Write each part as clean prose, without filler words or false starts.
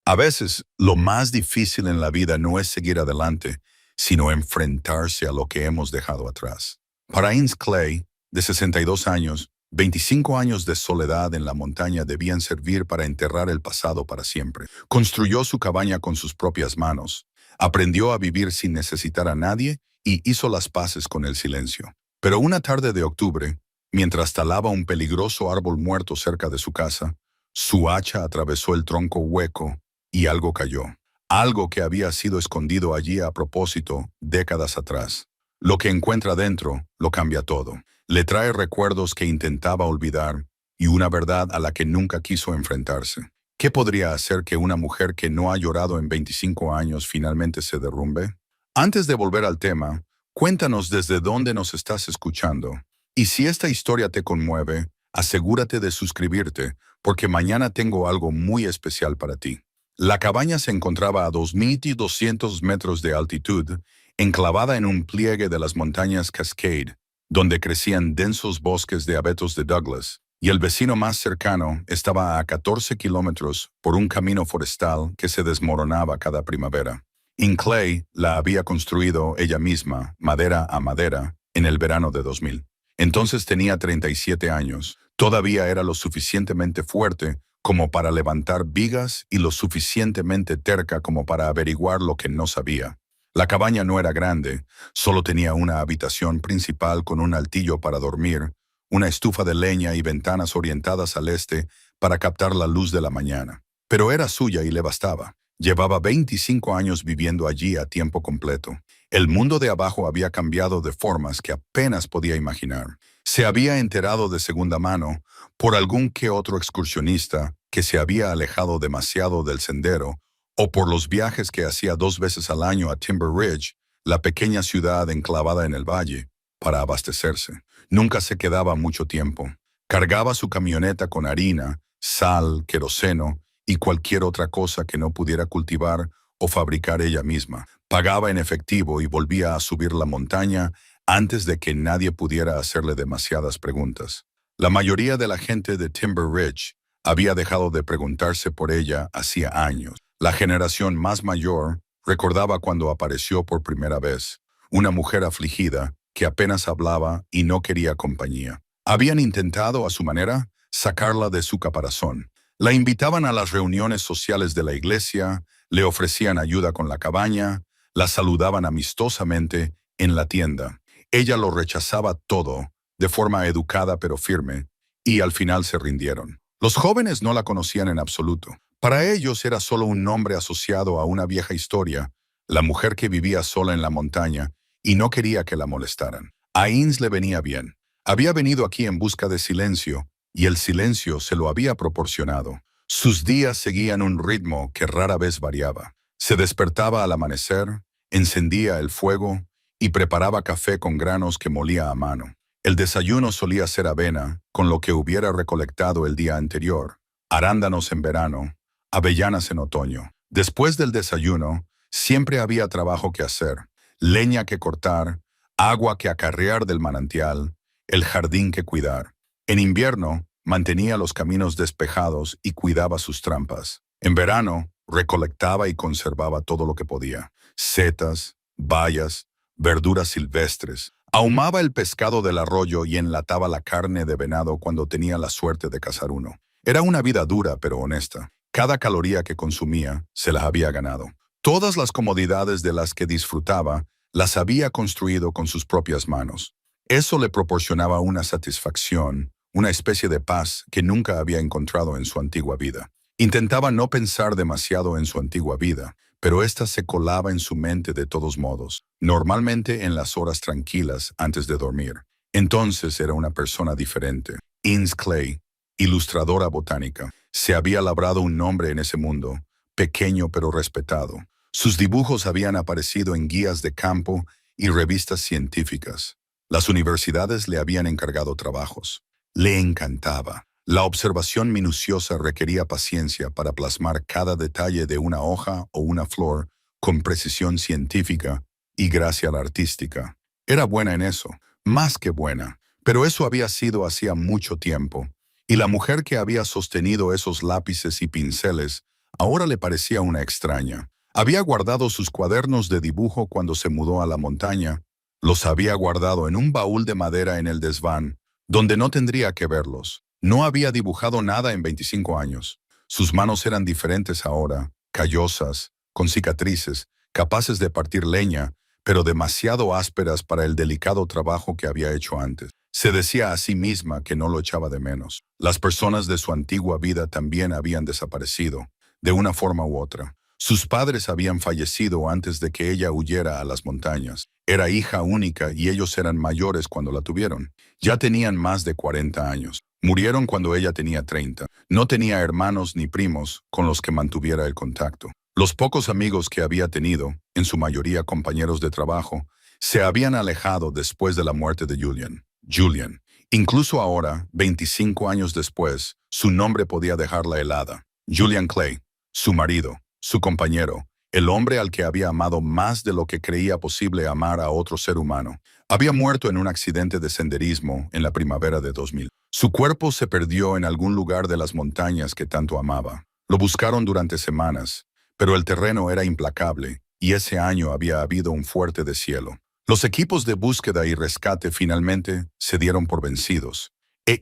A veces, lo más difícil en la vida no es seguir adelante, sino enfrentarse a lo que hemos dejado atrás. Para Ins Clay, de 62 años, 25 años de soledad en la montaña debían servir para enterrar el pasado para siempre. Construyó su cabaña con sus propias manos, aprendió a vivir sin necesitar a nadie y hizo las paces con el silencio. Pero una tarde de octubre, mientras talaba un peligroso árbol muerto cerca de su casa, su hacha atravesó el tronco hueco y algo cayó. Algo que había sido escondido allí a propósito décadas atrás. Lo que encuentra dentro lo cambia todo. Le trae recuerdos que intentaba olvidar y una verdad a la que nunca quiso enfrentarse. ¿Qué podría hacer que una mujer que no ha llorado en 25 años finalmente se derrumbe? Antes de volver al tema, cuéntanos desde dónde nos estás escuchando. Y si esta historia te conmueve, asegúrate de suscribirte, porque mañana tengo algo muy especial para ti. La cabaña se encontraba a 2.200 metros de altitud, enclavada en un pliegue de las montañas Cascade, donde crecían densos bosques de abetos de Douglas, y el vecino más cercano estaba a 14 kilómetros por un camino forestal que se desmoronaba cada primavera. In Clay la había construido ella misma, madera a madera, en el verano de 2000. Entonces tenía 37 años. Todavía era lo suficientemente fuerte como para levantar vigas y lo suficientemente terca como para averiguar lo que no sabía. La cabaña no era grande, solo tenía una habitación principal con un altillo para dormir, una estufa de leña y ventanas orientadas al este para captar la luz de la mañana. Pero era suya y le bastaba. Llevaba 25 años viviendo allí a tiempo completo. El mundo de abajo había cambiado de formas que apenas podía imaginar. Se había enterado de segunda mano por algún que otro excursionista que se había alejado demasiado del sendero o por los viajes que hacía 2 veces al año a Timber Ridge, la pequeña ciudad enclavada en el valle, para abastecerse. Nunca se quedaba mucho tiempo. Cargaba su camioneta con harina, sal, queroseno y cualquier otra cosa que no pudiera cultivar o fabricar ella misma. Pagaba en efectivo y volvía a subir la montaña antes de que nadie pudiera hacerle demasiadas preguntas. La mayoría de la gente de Timber Ridge había dejado de preguntarse por ella hacía años. La generación más mayor recordaba cuando apareció por primera vez, una mujer afligida que apenas hablaba y no quería compañía. Habían intentado, a su manera, sacarla de su caparazón. La invitaban a las reuniones sociales de la iglesia, le ofrecían ayuda con la cabaña, la saludaban amistosamente en la tienda. Ella lo rechazaba todo, de forma educada pero firme, y al final se rindieron. Los jóvenes no la conocían en absoluto. Para ellos era solo un nombre asociado a una vieja historia, la mujer que vivía sola en la montaña y no quería que la molestaran. A Ins le venía bien. Había venido aquí en busca de silencio, y el silencio se lo había proporcionado. Sus días seguían un ritmo que rara vez variaba. Se despertaba al amanecer, encendía el fuego y preparaba café con granos que molía a mano. El desayuno solía ser avena, con lo que hubiera recolectado el día anterior, arándanos en verano, avellanas en otoño. Después del desayuno, siempre había trabajo que hacer, leña que cortar, agua que acarrear del manantial, el jardín que cuidar. En invierno, mantenía los caminos despejados y cuidaba sus trampas. En verano, recolectaba y conservaba todo lo que podía: setas, bayas, verduras silvestres. Ahumaba el pescado del arroyo y enlataba la carne de venado cuando tenía la suerte de cazar uno. Era una vida dura pero honesta. Cada caloría que consumía se la había ganado. Todas las comodidades de las que disfrutaba las había construido con sus propias manos. Eso le proporcionaba una satisfacción, una especie de paz que nunca había encontrado en su antigua vida. Intentaba no pensar demasiado en su antigua vida, pero ésta se colaba en su mente de todos modos, normalmente en las horas tranquilas antes de dormir. Entonces era una persona diferente. Ins Clay, ilustradora botánica, se había labrado un nombre en ese mundo, pequeño pero respetado. Sus dibujos habían aparecido en guías de campo y revistas científicas. Las universidades le habían encargado trabajos. Le encantaba. La observación minuciosa requería paciencia para plasmar cada detalle de una hoja o una flor con precisión científica y gracia artística. Era buena en eso, más que buena, pero eso había sido hacía mucho tiempo, y la mujer que había sostenido esos lápices y pinceles ahora le parecía una extraña. Había guardado sus cuadernos de dibujo cuando se mudó a la montaña. Los había guardado en un baúl de madera en el desván, donde no tendría que verlos. No había dibujado nada en 25 años. Sus manos eran diferentes ahora, callosas, con cicatrices, capaces de partir leña, pero demasiado ásperas para el delicado trabajo que había hecho antes. Se decía a sí misma que no lo echaba de menos. Las personas de su antigua vida también habían desaparecido, de una forma u otra. Sus padres habían fallecido antes de que ella huyera a las montañas. Era hija única y ellos eran mayores cuando la tuvieron. Ya tenían más de 40 años. Murieron cuando ella tenía 30. No tenía hermanos ni primos con los que mantuviera el contacto. Los pocos amigos que había tenido, en su mayoría compañeros de trabajo, se habían alejado después de la muerte de Julian. Incluso ahora, 25 años después, su nombre podía dejarla helada. Julian Clay, su marido, su compañero, el hombre al que había amado más de lo que creía posible amar a otro ser humano, había muerto en un accidente de senderismo en la primavera de 2000. Su cuerpo se perdió en algún lugar de las montañas que tanto amaba. Lo buscaron durante semanas, pero el terreno era implacable y ese año había habido un fuerte deshielo. Los equipos de búsqueda y rescate finalmente se dieron por vencidos.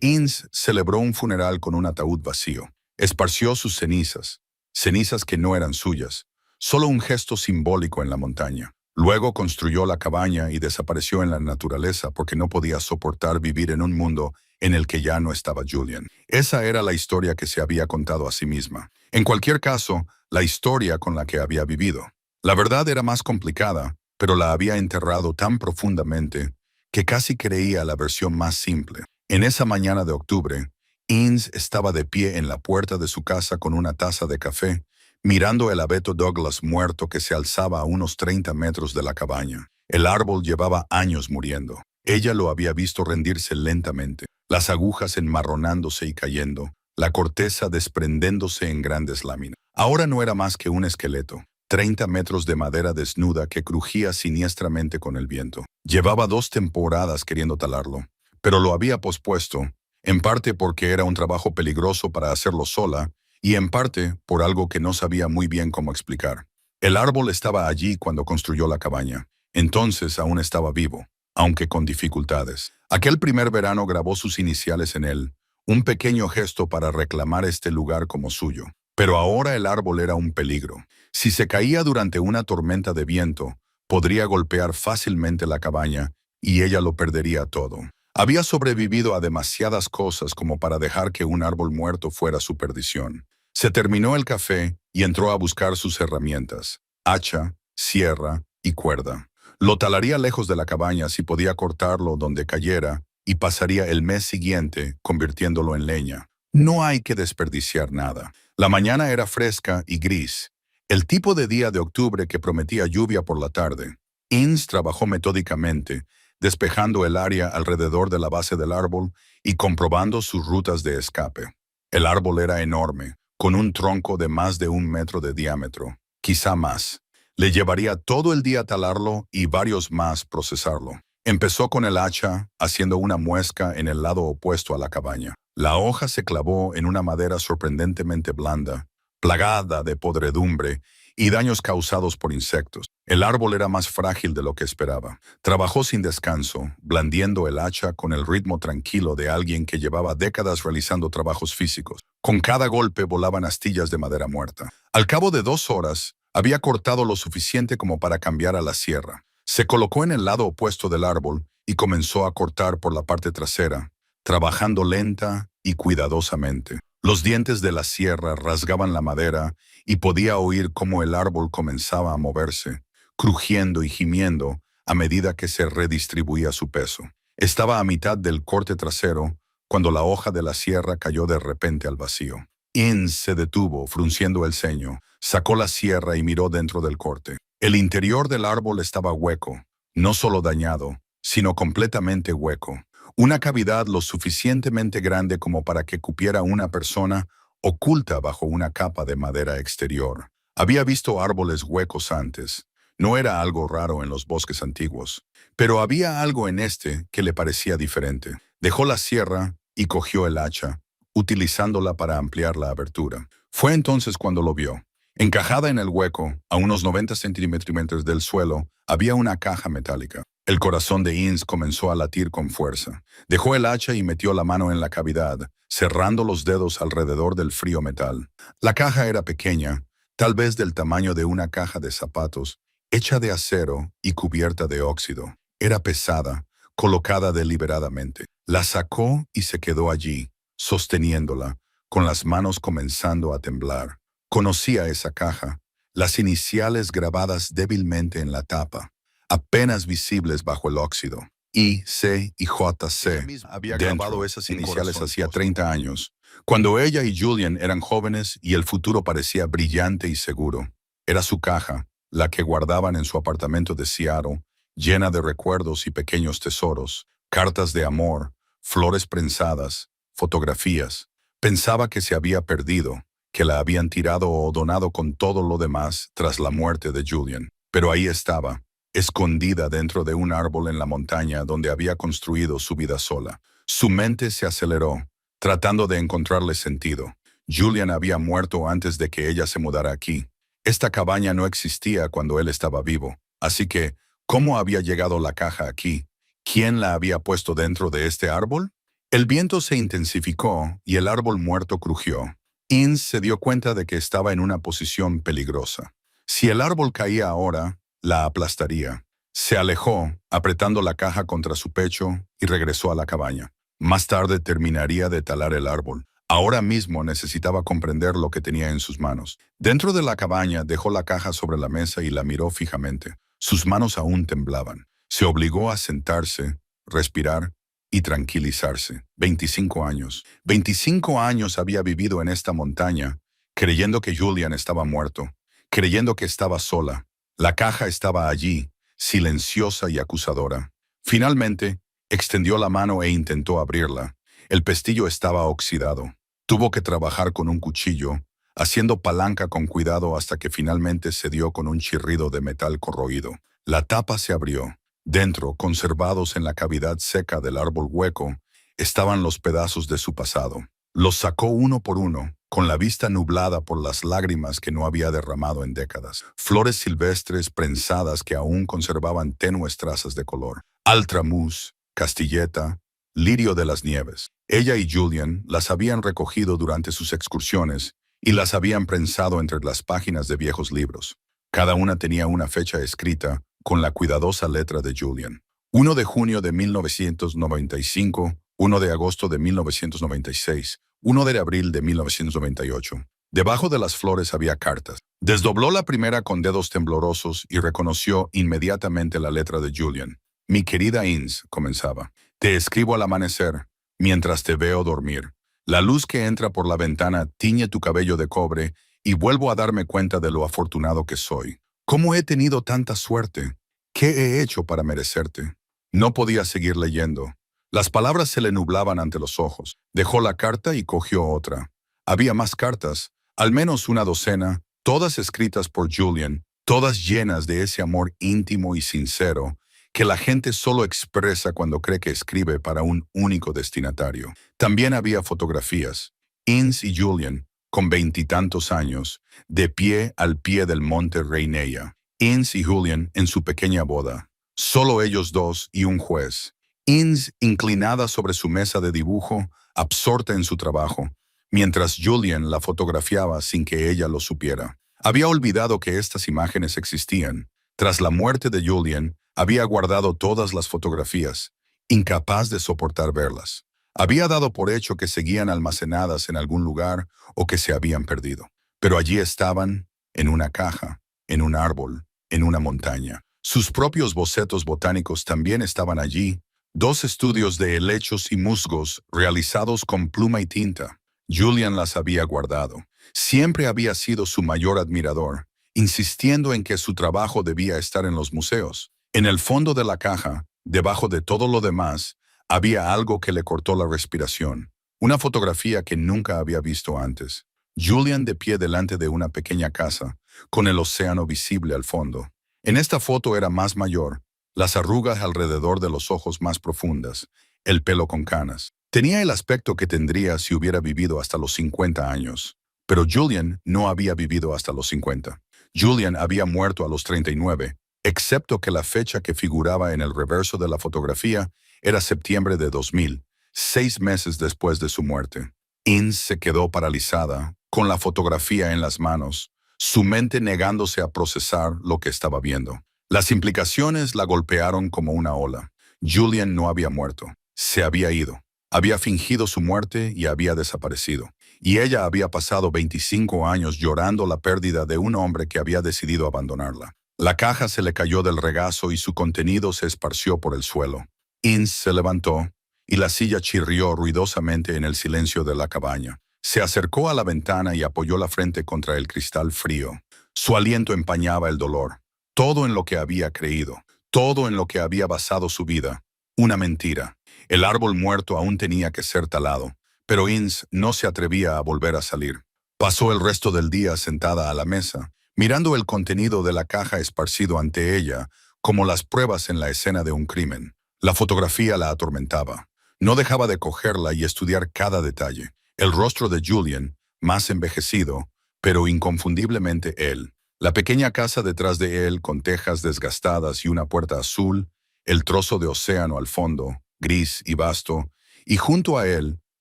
Innes celebró un funeral con un ataúd vacío. Esparció sus cenizas, cenizas que no eran suyas, solo un gesto simbólico en la montaña. Luego construyó la cabaña y desapareció en la naturaleza porque no podía soportar vivir en un mundo en el que ya no estaba Julian. Esa era la historia que se había contado a sí misma. En cualquier caso, la historia con la que había vivido. La verdad era más complicada, pero la había enterrado tan profundamente que casi creía la versión más simple. En esa mañana de octubre, Innes estaba de pie en la puerta de su casa con una taza de café, mirando el abeto Douglas muerto que se alzaba a unos 30 metros de la cabaña. El árbol llevaba años muriendo. Ella lo había visto rendirse lentamente, las agujas enmarronándose y cayendo, la corteza desprendiéndose en grandes láminas. Ahora no era más que un esqueleto. 30 metros de madera desnuda que crujía siniestramente con el viento. Llevaba 2 temporadas queriendo talarlo, pero lo había pospuesto, en parte porque era un trabajo peligroso para hacerlo sola, y en parte por algo que no sabía muy bien cómo explicar. El árbol estaba allí cuando construyó la cabaña, entonces aún estaba vivo, aunque con dificultades. Aquel primer verano grabó sus iniciales en él, un pequeño gesto para reclamar este lugar como suyo. Pero ahora el árbol era un peligro. Si se caía durante una tormenta de viento, podría golpear fácilmente la cabaña y ella lo perdería todo. Había sobrevivido a demasiadas cosas como para dejar que un árbol muerto fuera su perdición. Se terminó el café y entró a buscar sus herramientas: hacha, sierra y cuerda. Lo talaría lejos de la cabaña si podía cortarlo donde cayera y pasaría el mes siguiente convirtiéndolo en leña. No hay que desperdiciar nada. La mañana era fresca y gris, el tipo de día de octubre que prometía lluvia por la tarde. Innes trabajó metódicamente, despejando el área alrededor de la base del árbol y comprobando sus rutas de escape. El árbol era enorme, con un tronco de más de 1 metro de diámetro, quizá más. Le llevaría todo el día talarlo y varios más procesarlo. Empezó con el hacha, haciendo una muesca en el lado opuesto a la cabaña. La hoja se clavó en una madera sorprendentemente blanda, plagada de podredumbre y daños causados por insectos. El árbol era más frágil de lo que esperaba. Trabajó sin descanso, blandiendo el hacha con el ritmo tranquilo de alguien que llevaba décadas realizando trabajos físicos. Con cada golpe volaban astillas de madera muerta. Al cabo de 2 horas, había cortado lo suficiente como para cambiar a la sierra. Se colocó en el lado opuesto del árbol y comenzó a cortar por la parte trasera, trabajando lenta y cuidadosamente. Los dientes de la sierra rasgaban la madera y podía oír cómo el árbol comenzaba a moverse, crujiendo y gimiendo a medida que se redistribuía su peso. Estaba a mitad del corte trasero cuando la hoja de la sierra cayó de repente al vacío. Innes se detuvo, frunciendo el ceño, sacó la sierra y miró dentro del corte. El interior del árbol estaba hueco, no solo dañado, sino completamente hueco. Una cavidad lo suficientemente grande como para que cupiera una persona oculta bajo una capa de madera exterior. Había visto árboles huecos antes. No era algo raro en los bosques antiguos, pero había algo en este que le parecía diferente. Dejó la sierra y cogió el hacha, utilizándola para ampliar la abertura. Fue entonces cuando lo vio. Encajada en el hueco, a unos 90 centímetros del suelo, había una caja metálica. El corazón de Ince comenzó a latir con fuerza. Dejó el hacha y metió la mano en la cavidad, cerrando los dedos alrededor del frío metal. La caja era pequeña, tal vez del tamaño de una caja de zapatos, hecha de acero y cubierta de óxido. Era pesada, colocada deliberadamente. La sacó y se quedó allí, sosteniéndola, con las manos comenzando a temblar. Conocía esa caja, las iniciales grabadas débilmente en la tapa, apenas visibles bajo el óxido. I, C y J, C. Había grabado esas iniciales hacía 30 años, cuando ella y Julian eran jóvenes y el futuro parecía brillante y seguro. Era su caja, la que guardaban en su apartamento de Seattle, llena de recuerdos y pequeños tesoros, cartas de amor, flores prensadas, fotografías. Pensaba que se había perdido, que la habían tirado o donado con todo lo demás tras la muerte de Julian. Pero ahí estaba, escondida dentro de un árbol en la montaña donde había construido su vida sola. Su mente se aceleró, tratando de encontrarle sentido. Julian había muerto antes de que ella se mudara aquí. Esta cabaña no existía cuando él estaba vivo. Así que, ¿cómo había llegado la caja aquí? ¿Quién la había puesto dentro de este árbol? El viento se intensificó y el árbol muerto crujió. Ince se dio cuenta de que estaba en una posición peligrosa. Si el árbol caía ahora, la aplastaría. Se alejó, apretando la caja contra su pecho, y regresó a la cabaña. Más tarde terminaría de talar el árbol. Ahora mismo necesitaba comprender lo que tenía en sus manos. Dentro de la cabaña dejó la caja sobre la mesa y la miró fijamente. Sus manos aún temblaban. Se obligó a sentarse, respirar y tranquilizarse. 25 años. 25 años había vivido en esta montaña, creyendo que Julian estaba muerto, creyendo que estaba sola. La caja estaba allí, silenciosa y acusadora. Finalmente, extendió la mano e intentó abrirla. El pestillo estaba oxidado. Tuvo que trabajar con un cuchillo, haciendo palanca con cuidado hasta que finalmente se dio con un chirrido de metal corroído. La tapa se abrió. Dentro, conservados en la cavidad seca del árbol hueco, estaban los pedazos de su pasado. Los sacó uno por uno, con la vista nublada por las lágrimas que no había derramado en décadas. Flores silvestres prensadas que aún conservaban tenues trazas de color. Altramuz, castilleta, lirio de las nieves. Ella y Julian las habían recogido durante sus excursiones y las habían prensado entre las páginas de viejos libros. Cada una tenía una fecha escrita con la cuidadosa letra de Julian. 1 de junio de 1995, 1 de agosto de 1996, 1 de abril de 1998. Debajo de las flores había cartas. Desdobló la primera con dedos temblorosos y reconoció inmediatamente la letra de Julian. Mi querida Ince, comenzaba. Te escribo al amanecer, mientras te veo dormir. La luz que entra por la ventana tiñe tu cabello de cobre y vuelvo a darme cuenta de lo afortunado que soy. ¿Cómo he tenido tanta suerte? ¿Qué he hecho para merecerte? No podía seguir leyendo. Las palabras se le nublaban ante los ojos. Dejó la carta y cogió otra. Había más cartas, al menos una docena, todas escritas por Julian, todas llenas de ese amor íntimo y sincero que la gente solo expresa cuando cree que escribe para un único destinatario. También había fotografías. Ince y Julian, con 20 y tantos años, de pie al pie del monte Rainier. Ince y Julian en su pequeña boda. Solo ellos dos y un juez. Ince inclinada sobre su mesa de dibujo, absorta en su trabajo, mientras Julian la fotografiaba sin que ella lo supiera. Había olvidado que estas imágenes existían. Tras la muerte de Julian, había guardado todas las fotografías, incapaz de soportar verlas. Había dado por hecho que seguían almacenadas en algún lugar o que se habían perdido. Pero allí estaban, en una caja, en un árbol, en una montaña. Sus propios bocetos botánicos también estaban allí, 2 estudios de helechos y musgos realizados con pluma y tinta. Julian las había guardado. Siempre había sido su mayor admirador, insistiendo en que su trabajo debía estar en los museos. En el fondo de la caja, debajo de todo lo demás, había algo que le cortó la respiración. Una fotografía que nunca había visto antes. Julian de pie delante de una pequeña casa, con el océano visible al fondo. En esta foto era más mayor, las arrugas alrededor de los ojos más profundas, el pelo con canas. Tenía el aspecto que tendría si hubiera vivido hasta los 50 años. Pero Julian no había vivido hasta los 50. Julian había muerto a los 39, excepto que la fecha que figuraba en el reverso de la fotografía era septiembre de 2000, 6 meses después de su muerte. Ince se quedó paralizada, con la fotografía en las manos, su mente negándose a procesar lo que estaba viendo. Las implicaciones la golpearon como una ola. Julian no había muerto, se había ido. Había fingido su muerte y había desaparecido. Y ella había pasado 25 años llorando la pérdida de un hombre que había decidido abandonarla. La caja se le cayó del regazo y su contenido se esparció por el suelo. Ince se levantó y la silla chirrió ruidosamente en el silencio de la cabaña. Se acercó a la ventana y apoyó la frente contra el cristal frío. Su aliento empañaba el dolor. Todo en lo que había creído, todo en lo que había basado su vida, una mentira. El árbol muerto aún tenía que ser talado, pero Ince no se atrevía a volver a salir. Pasó el resto del día sentada a la mesa, mirando el contenido de la caja esparcido ante ella, como las pruebas en la escena de un crimen. La fotografía la atormentaba. No dejaba de cogerla y estudiar cada detalle. El rostro de Julian, más envejecido, pero inconfundiblemente él. La pequeña casa detrás de él con tejas desgastadas y una puerta azul, el trozo de océano al fondo, gris y vasto, y junto a él,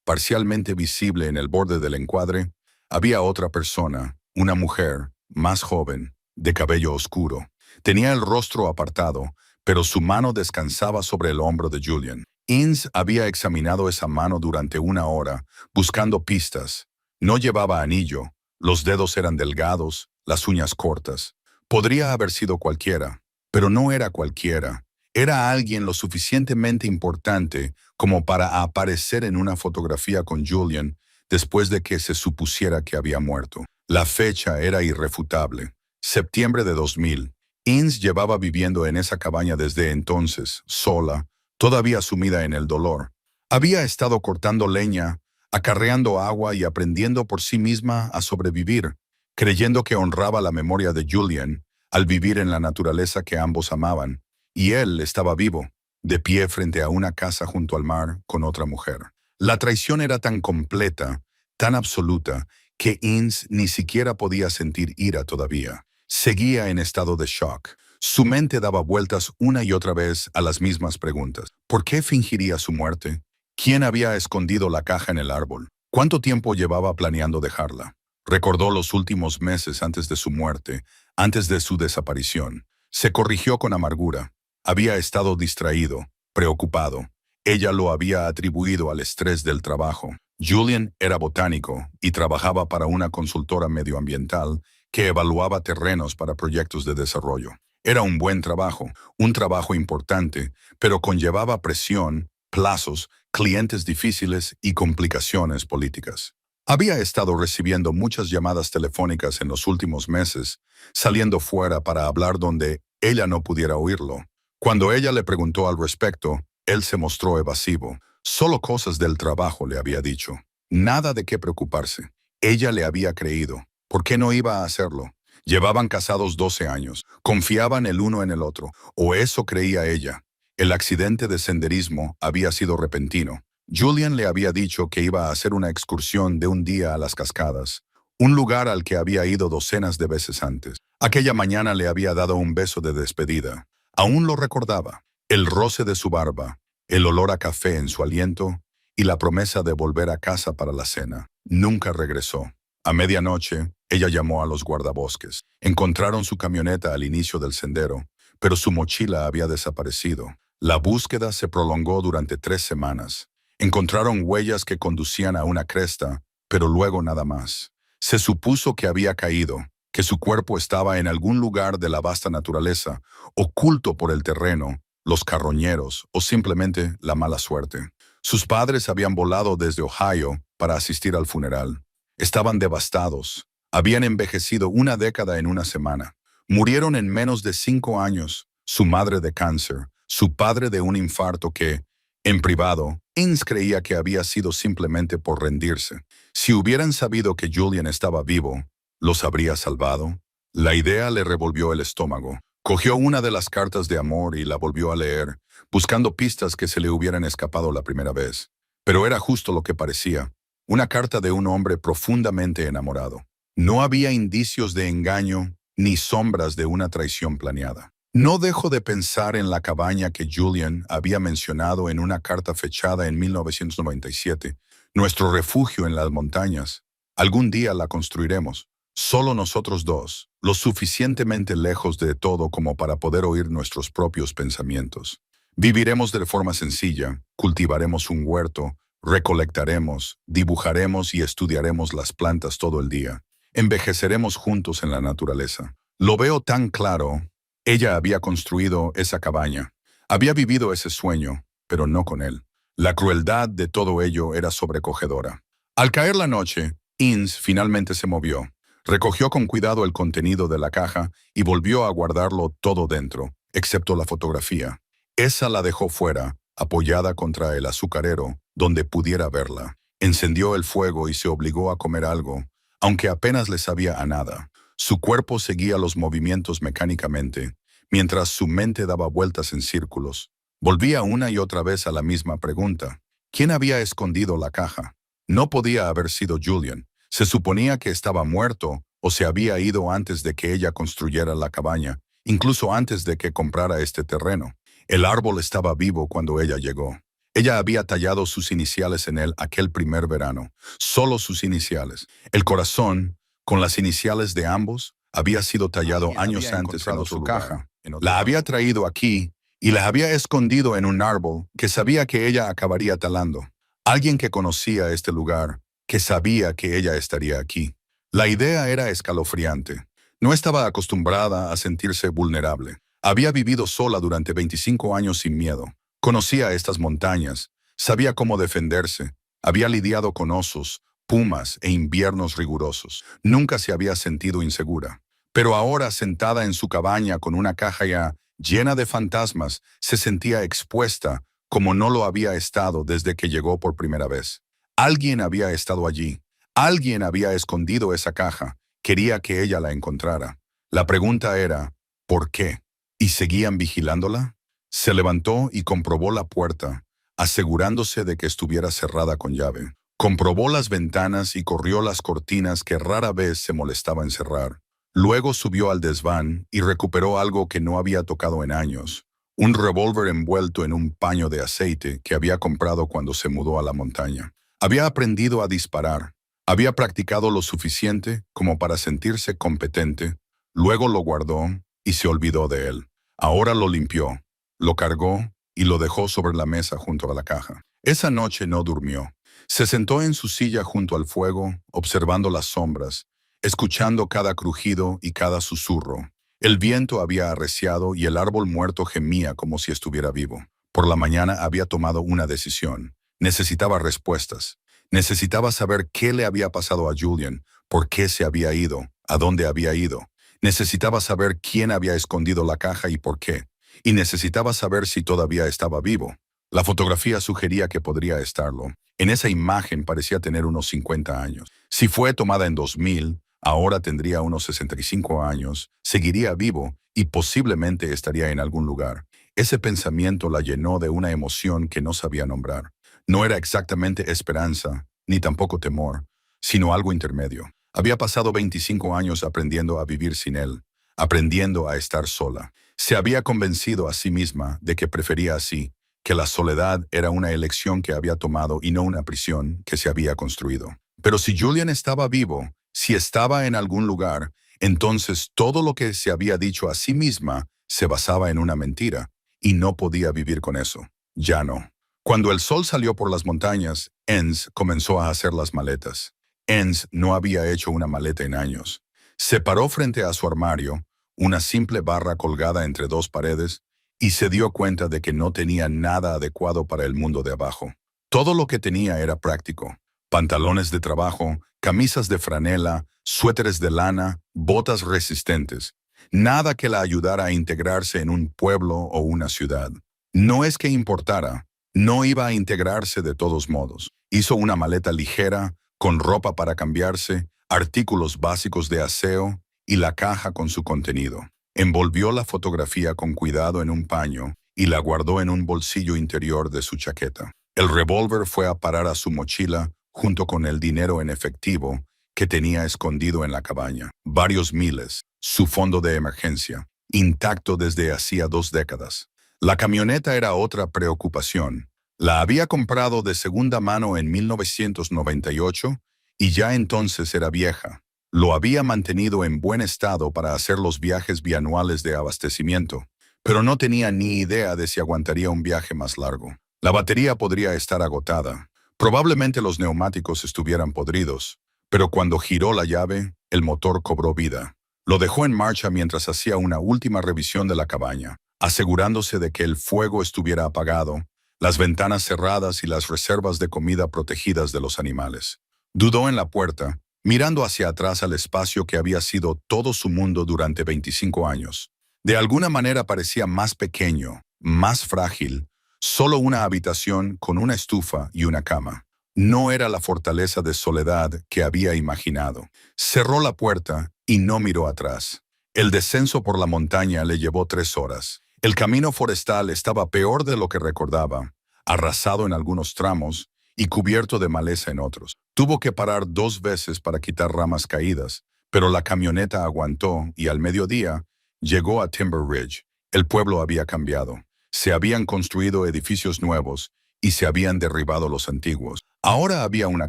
parcialmente visible en el borde del encuadre, había otra persona, una mujer, más joven, de cabello oscuro. Tenía el rostro apartado, pero su mano descansaba sobre el hombro de Julian. Ince había examinado esa mano durante una hora, buscando pistas. No llevaba anillo, los dedos eran delgados, las uñas cortas. Podría haber sido cualquiera, pero no era cualquiera. Era alguien lo suficientemente importante como para aparecer en una fotografía con Julian después de que se supusiera que había muerto. La fecha era irrefutable. Septiembre de 2000. Ince llevaba viviendo en esa cabaña desde entonces, sola, todavía sumida en el dolor. Había estado cortando leña, acarreando agua y aprendiendo por sí misma a sobrevivir, creyendo que honraba la memoria de Julian al vivir en la naturaleza que ambos amaban, y él estaba vivo, de pie frente a una casa junto al mar con otra mujer. La traición era tan completa, tan absoluta, que Ince ni siquiera podía sentir ira todavía. Seguía en estado de shock. Su mente daba vueltas una y otra vez a las mismas preguntas. ¿Por qué fingiría su muerte? ¿Quién había escondido la caja en el árbol? ¿Cuánto tiempo llevaba planeando dejarla? Recordó los últimos meses antes de su muerte, antes de su desaparición. Se corrigió con amargura. Había estado distraído, preocupado. Ella lo había atribuido al estrés del trabajo. Julian era botánico y trabajaba para una consultora medioambiental que evaluaba terrenos para proyectos de desarrollo. Era un buen trabajo, un trabajo importante, pero conllevaba presión, plazos, clientes difíciles y complicaciones políticas. Había estado recibiendo muchas llamadas telefónicas en los últimos meses, saliendo fuera para hablar donde ella no pudiera oírlo. Cuando ella le preguntó al respecto, él se mostró evasivo. Solo cosas del trabajo le había dicho. Nada de qué preocuparse. Ella le había creído. ¿Por qué no iba a hacerlo? Llevaban casados 12 años, confiaban el uno en el otro, o eso creía ella. El accidente de senderismo había sido repentino. Julian le había dicho que iba a hacer una excursión de un día a las cascadas, un lugar al que había ido docenas de veces antes. Aquella mañana le había dado un beso de despedida. Aún lo recordaba, el roce de su barba, el olor a café en su aliento y la promesa de volver a casa para la cena. Nunca regresó. A medianoche, ella llamó a los guardabosques. Encontraron su camioneta al inicio del sendero, pero su mochila había desaparecido. La búsqueda se prolongó durante 3 semanas. Encontraron huellas que conducían a una cresta, pero luego nada más. Se supuso que había caído, que su cuerpo estaba en algún lugar de la vasta naturaleza, oculto por el terreno, los carroñeros o simplemente la mala suerte. Sus padres habían volado desde Ohio para asistir al funeral. Estaban devastados. Habían envejecido 1 década en una semana. Murieron en menos de 5 años. Su madre de cáncer, su padre de un infarto que, en privado, Ince creía que había sido simplemente por rendirse. Si hubieran sabido que Julian estaba vivo, ¿los habría salvado? La idea le revolvió el estómago. Cogió una de las cartas de amor y la volvió a leer, buscando pistas que se le hubieran escapado la primera vez. Pero era justo lo que parecía. Una carta de un hombre profundamente enamorado. No había indicios de engaño ni sombras de una traición planeada. No dejo de pensar en la cabaña que Julian había mencionado en una carta fechada en 1997, nuestro refugio en las montañas. Algún día la construiremos, solo nosotros dos, lo suficientemente lejos de todo como para poder oír nuestros propios pensamientos. Viviremos de forma sencilla, cultivaremos un huerto, recolectaremos, dibujaremos y estudiaremos las plantas todo el día. Envejeceremos juntos en la naturaleza. Lo veo tan claro. Ella había construido esa cabaña. Había vivido ese sueño, pero no con él. La crueldad de todo ello era sobrecogedora. Al caer la noche, Innes finalmente se movió. Recogió con cuidado el contenido de la caja y volvió a guardarlo todo dentro, excepto la fotografía. Esa la dejó fuera, apoyada contra el azucarero, donde pudiera verla. Encendió el fuego y se obligó a comer algo, aunque apenas le sabía a nada. Su cuerpo seguía los movimientos mecánicamente, mientras su mente daba vueltas en círculos. Volvía una y otra vez a la misma pregunta. ¿Quién había escondido la caja? No podía haber sido Julian. Se suponía que estaba muerto o se había ido antes de que ella construyera la cabaña, incluso antes de que comprara este terreno. El árbol estaba vivo cuando ella llegó. Ella había tallado sus iniciales en él aquel primer verano, solo sus iniciales. El corazón, con las iniciales de ambos, había sido tallado años antes en su caja. La había traído aquí y la había escondido en un árbol que sabía que ella acabaría talando. Alguien que conocía este lugar, que sabía que ella estaría aquí. La idea era escalofriante. No estaba acostumbrada a sentirse vulnerable. Había vivido sola durante 25 años sin miedo. Conocía estas montañas, sabía cómo defenderse, había lidiado con osos, pumas e inviernos rigurosos. Nunca se había sentido insegura. Pero ahora, sentada en su cabaña con una caja ya llena de fantasmas, se sentía expuesta como no lo había estado desde que llegó por primera vez. Alguien había estado allí. Alguien había escondido esa caja. Quería que ella la encontrara. La pregunta era, ¿por qué? ¿Y seguían vigilándola? Se levantó y comprobó la puerta, asegurándose de que estuviera cerrada con llave. Comprobó las ventanas y corrió las cortinas que rara vez se molestaba en cerrar. Luego subió al desván y recuperó algo que no había tocado en años, un revólver envuelto en un paño de aceite que había comprado cuando se mudó a la montaña. Había aprendido a disparar. Había practicado lo suficiente como para sentirse competente. Luego lo guardó y se olvidó de él. Ahora lo limpió, lo cargó y lo dejó sobre la mesa junto a la caja. Esa noche no durmió. Se sentó en su silla junto al fuego, observando las sombras, escuchando cada crujido y cada susurro. El viento había arreciado y el árbol muerto gemía como si estuviera vivo. Por la mañana había tomado una decisión. Necesitaba respuestas. Necesitaba saber qué le había pasado a Julian, por qué se había ido, a dónde había ido. Necesitaba saber quién había escondido la caja y por qué. Y necesitaba saber si todavía estaba vivo. La fotografía sugería que podría estarlo. En esa imagen parecía tener unos 50 años. Si fue tomada en 2000, ahora tendría unos 65 años, seguiría vivo y posiblemente estaría en algún lugar. Ese pensamiento la llenó de una emoción que no sabía nombrar. No era exactamente esperanza, ni tampoco temor, sino algo intermedio. Había pasado 25 años aprendiendo a vivir sin él, aprendiendo a estar sola. Se había convencido a sí misma de que prefería así, que la soledad era una elección que había tomado y no una prisión que se había construido. Pero si Julian estaba vivo, si estaba en algún lugar, entonces todo lo que se había dicho a sí misma se basaba en una mentira, y no podía vivir con eso. Ya no. Cuando el sol salió por las montañas, Innes comenzó a hacer las maletas. Innes no había hecho una maleta en años. Se paró frente a su armario, una simple barra colgada entre dos paredes, y se dio cuenta de que no tenía nada adecuado para el mundo de abajo. Todo lo que tenía era práctico. Pantalones de trabajo, camisas de franela, suéteres de lana, botas resistentes. Nada que la ayudara a integrarse en un pueblo o una ciudad. No es que importara, no iba a integrarse de todos modos. Hizo una maleta ligera, con ropa para cambiarse, artículos básicos de aseo y la caja con su contenido. Envolvió la fotografía con cuidado en un paño y la guardó en un bolsillo interior de su chaqueta. El revólver fue a parar a su mochila junto con el dinero en efectivo que tenía escondido en la cabaña. Varios miles, su fondo de emergencia, intacto desde hacía 2 décadas. La camioneta era otra preocupación. La había comprado de segunda mano en 1998 y ya entonces era vieja. Lo había mantenido en buen estado para hacer los viajes bianuales de abastecimiento, pero no tenía ni idea de si aguantaría un viaje más largo. La batería podría estar agotada. Probablemente los neumáticos estuvieran podridos, pero cuando giró la llave, el motor cobró vida. Lo dejó en marcha mientras hacía una última revisión de la cabaña, asegurándose de que el fuego estuviera apagado, las ventanas cerradas y las reservas de comida protegidas de los animales. Dudó en la puerta, mirando hacia atrás al espacio que había sido todo su mundo durante 25 años. De alguna manera parecía más pequeño, más frágil, solo una habitación con una estufa y una cama. No era la fortaleza de soledad que había imaginado. Cerró la puerta y no miró atrás. El descenso por la montaña le llevó 3 horas. El camino forestal estaba peor de lo que recordaba, arrasado en algunos tramos y cubierto de maleza en otros. Tuvo que parar 2 veces para quitar ramas caídas, pero la camioneta aguantó y al mediodía llegó a Timber Ridge. El pueblo había cambiado. Se habían construido edificios nuevos y se habían derribado los antiguos. Ahora había una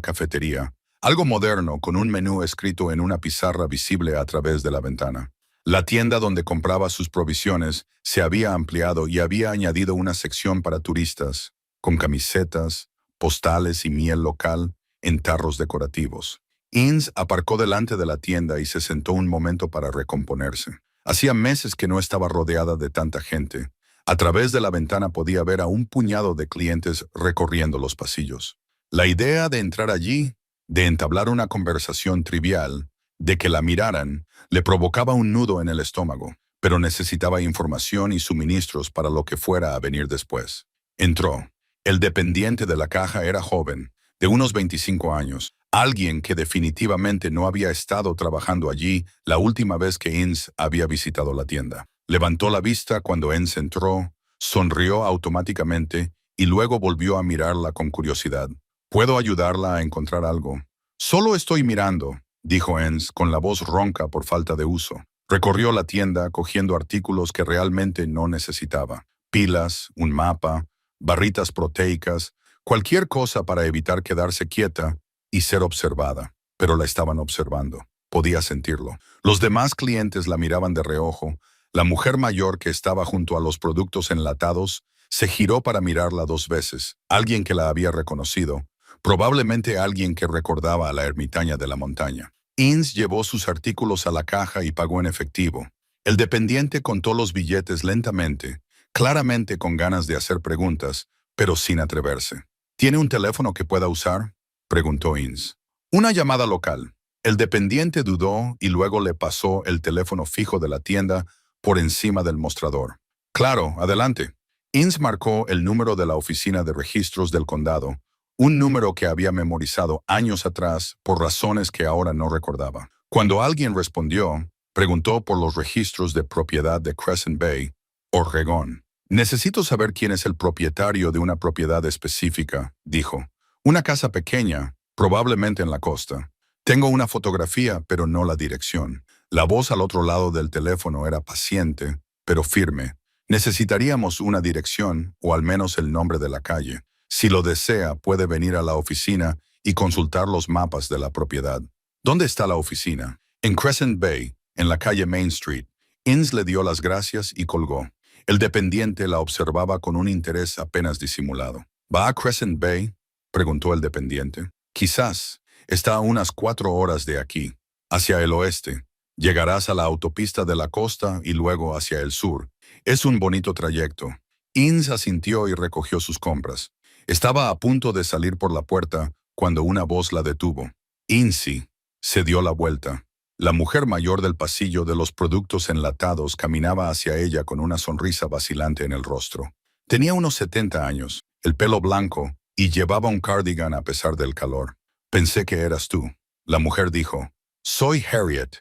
cafetería, algo moderno con un menú escrito en una pizarra visible a través de la ventana. La tienda donde compraba sus provisiones se había ampliado y había añadido una sección para turistas, con camisetas, postales y miel local en tarros decorativos. Inns aparcó delante de la tienda y se sentó un momento para recomponerse. Hacía meses que no estaba rodeada de tanta gente. A través de la ventana podía ver a un puñado de clientes recorriendo los pasillos. La idea de entrar allí, de entablar una conversación trivial, de que la miraran, le provocaba un nudo en el estómago, pero necesitaba información y suministros para lo que fuera a venir después. Entró. El dependiente de la caja era joven, de unos 25 años, alguien que definitivamente no había estado trabajando allí la última vez que Inns había visitado la tienda. Levantó la vista cuando Inns entró, sonrió automáticamente y luego volvió a mirarla con curiosidad. ¿Puedo ayudarla a encontrar algo? Solo estoy mirando, dijo Inns con la voz ronca por falta de uso. Recorrió la tienda cogiendo artículos que realmente no necesitaba. Pilas, un mapa, barritas proteicas, cualquier cosa para evitar quedarse quieta y ser observada. Pero la estaban observando. Podía sentirlo. Los demás clientes la miraban de reojo. La mujer mayor que estaba junto a los productos enlatados se giró para mirarla 2 veces. Alguien que la había reconocido. Probablemente alguien que recordaba a la ermitaña de la montaña. Inns llevó sus artículos a la caja y pagó en efectivo. El dependiente contó los billetes lentamente, claramente con ganas de hacer preguntas, pero sin atreverse. ¿Tiene un teléfono que pueda usar?, preguntó Inns. Una llamada local. El dependiente dudó y luego le pasó el teléfono fijo de la tienda por encima del mostrador. Claro, adelante. Inns marcó el número de la oficina de registros del condado, un número que había memorizado años atrás por razones que ahora no recordaba. Cuando alguien respondió, preguntó por los registros de propiedad de Crescent Bay, Oregón. Necesito saber quién es el propietario de una propiedad específica, dijo. Una casa pequeña, probablemente en la costa. Tengo una fotografía, pero no la dirección. La voz al otro lado del teléfono era paciente, pero firme. Necesitaríamos una dirección, o al menos el nombre de la calle. Si lo desea, puede venir a la oficina y consultar los mapas de la propiedad. ¿Dónde está la oficina? En Crescent Bay, en la calle Main Street. Inns le dio las gracias y colgó. El dependiente la observaba con un interés apenas disimulado. ¿Va a Crescent Bay?, preguntó el dependiente. Quizás. Está a unas 4 horas de aquí, hacia el oeste. Llegarás a la autopista de la costa y luego hacia el sur. Es un bonito trayecto. Inns asintió y recogió sus compras. Estaba a punto de salir por la puerta cuando una voz la detuvo. Insi se dio la vuelta. La mujer mayor del pasillo de los productos enlatados caminaba hacia ella con una sonrisa vacilante en el rostro. Tenía unos 70 años, el pelo blanco, y llevaba un cardigan a pesar del calor. Pensé que eras tú. La mujer dijo, soy Harriet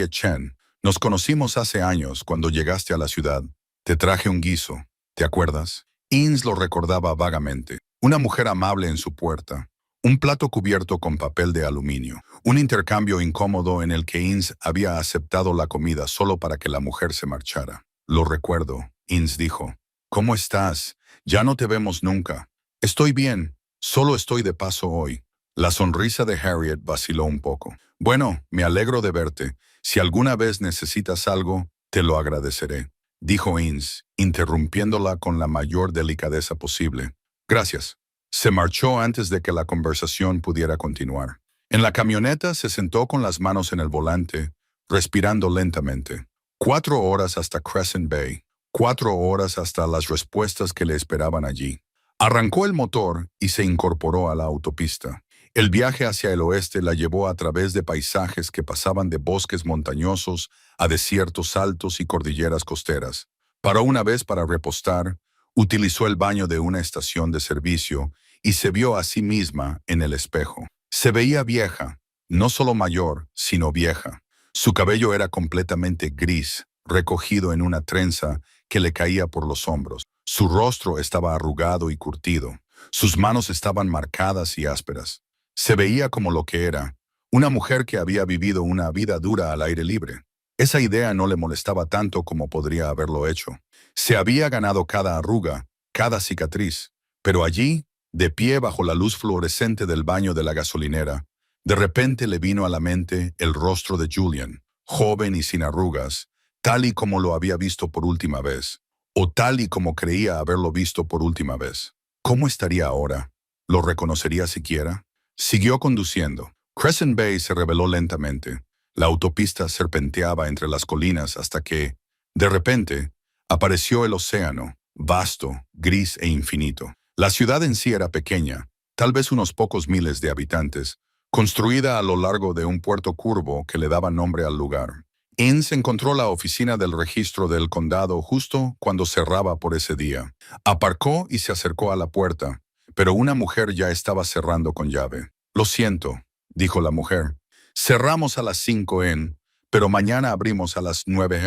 Chen. Nos conocimos hace años cuando llegaste a la ciudad. Te traje un guiso. ¿Te acuerdas? Inns lo recordaba vagamente. Una mujer amable en su puerta. Un plato cubierto con papel de aluminio. Un intercambio incómodo en el que Inns había aceptado la comida solo para que la mujer se marchara. Lo recuerdo, Inns dijo. ¿Cómo estás? Ya no te vemos nunca. Estoy bien, solo estoy de paso hoy. La sonrisa de Harriet vaciló un poco. Bueno, me alegro de verte. Si alguna vez necesitas algo, te lo agradeceré, dijo Inns, interrumpiéndola con la mayor delicadeza posible. Gracias. Se marchó antes de que la conversación pudiera continuar. En la camioneta se sentó con las manos en el volante, respirando lentamente. 4 horas hasta Crescent Bay. 4 horas hasta las respuestas que le esperaban allí. Arrancó el motor y se incorporó a la autopista. El viaje hacia el oeste la llevó a través de paisajes que pasaban de bosques montañosos a desiertos altos y cordilleras costeras. Paró una vez para repostar, utilizó el baño de una estación de servicio y se vio a sí misma en el espejo. Se veía vieja, no solo mayor, sino vieja. Su cabello era completamente gris, recogido en una trenza que le caía por los hombros. Su rostro estaba arrugado y curtido. Sus manos estaban marcadas y ásperas. Se veía como lo que era, una mujer que había vivido una vida dura al aire libre. Esa idea no le molestaba tanto como podría haberlo hecho. Se había ganado cada arruga, cada cicatriz, pero allí, de pie bajo la luz fluorescente del baño de la gasolinera, de repente le vino a la mente el rostro de Julian, joven y sin arrugas, tal y como lo había visto por última vez, o tal y como creía haberlo visto por última vez. ¿Cómo estaría ahora? ¿Lo reconocería siquiera? Siguió conduciendo. Crescent Bay se reveló lentamente. La autopista serpenteaba entre las colinas hasta que, de repente, apareció el océano, vasto, gris e infinito. La ciudad en sí era pequeña, tal vez unos pocos miles de habitantes, construida a lo largo de un puerto curvo que le daba nombre al lugar. Inns encontró la oficina del registro del condado justo cuando cerraba por ese día. Aparcó y se acercó a la puerta, pero una mujer ya estaba cerrando con llave. Lo siento, dijo la mujer. Cerramos a las 5 pero mañana abrimos a las 9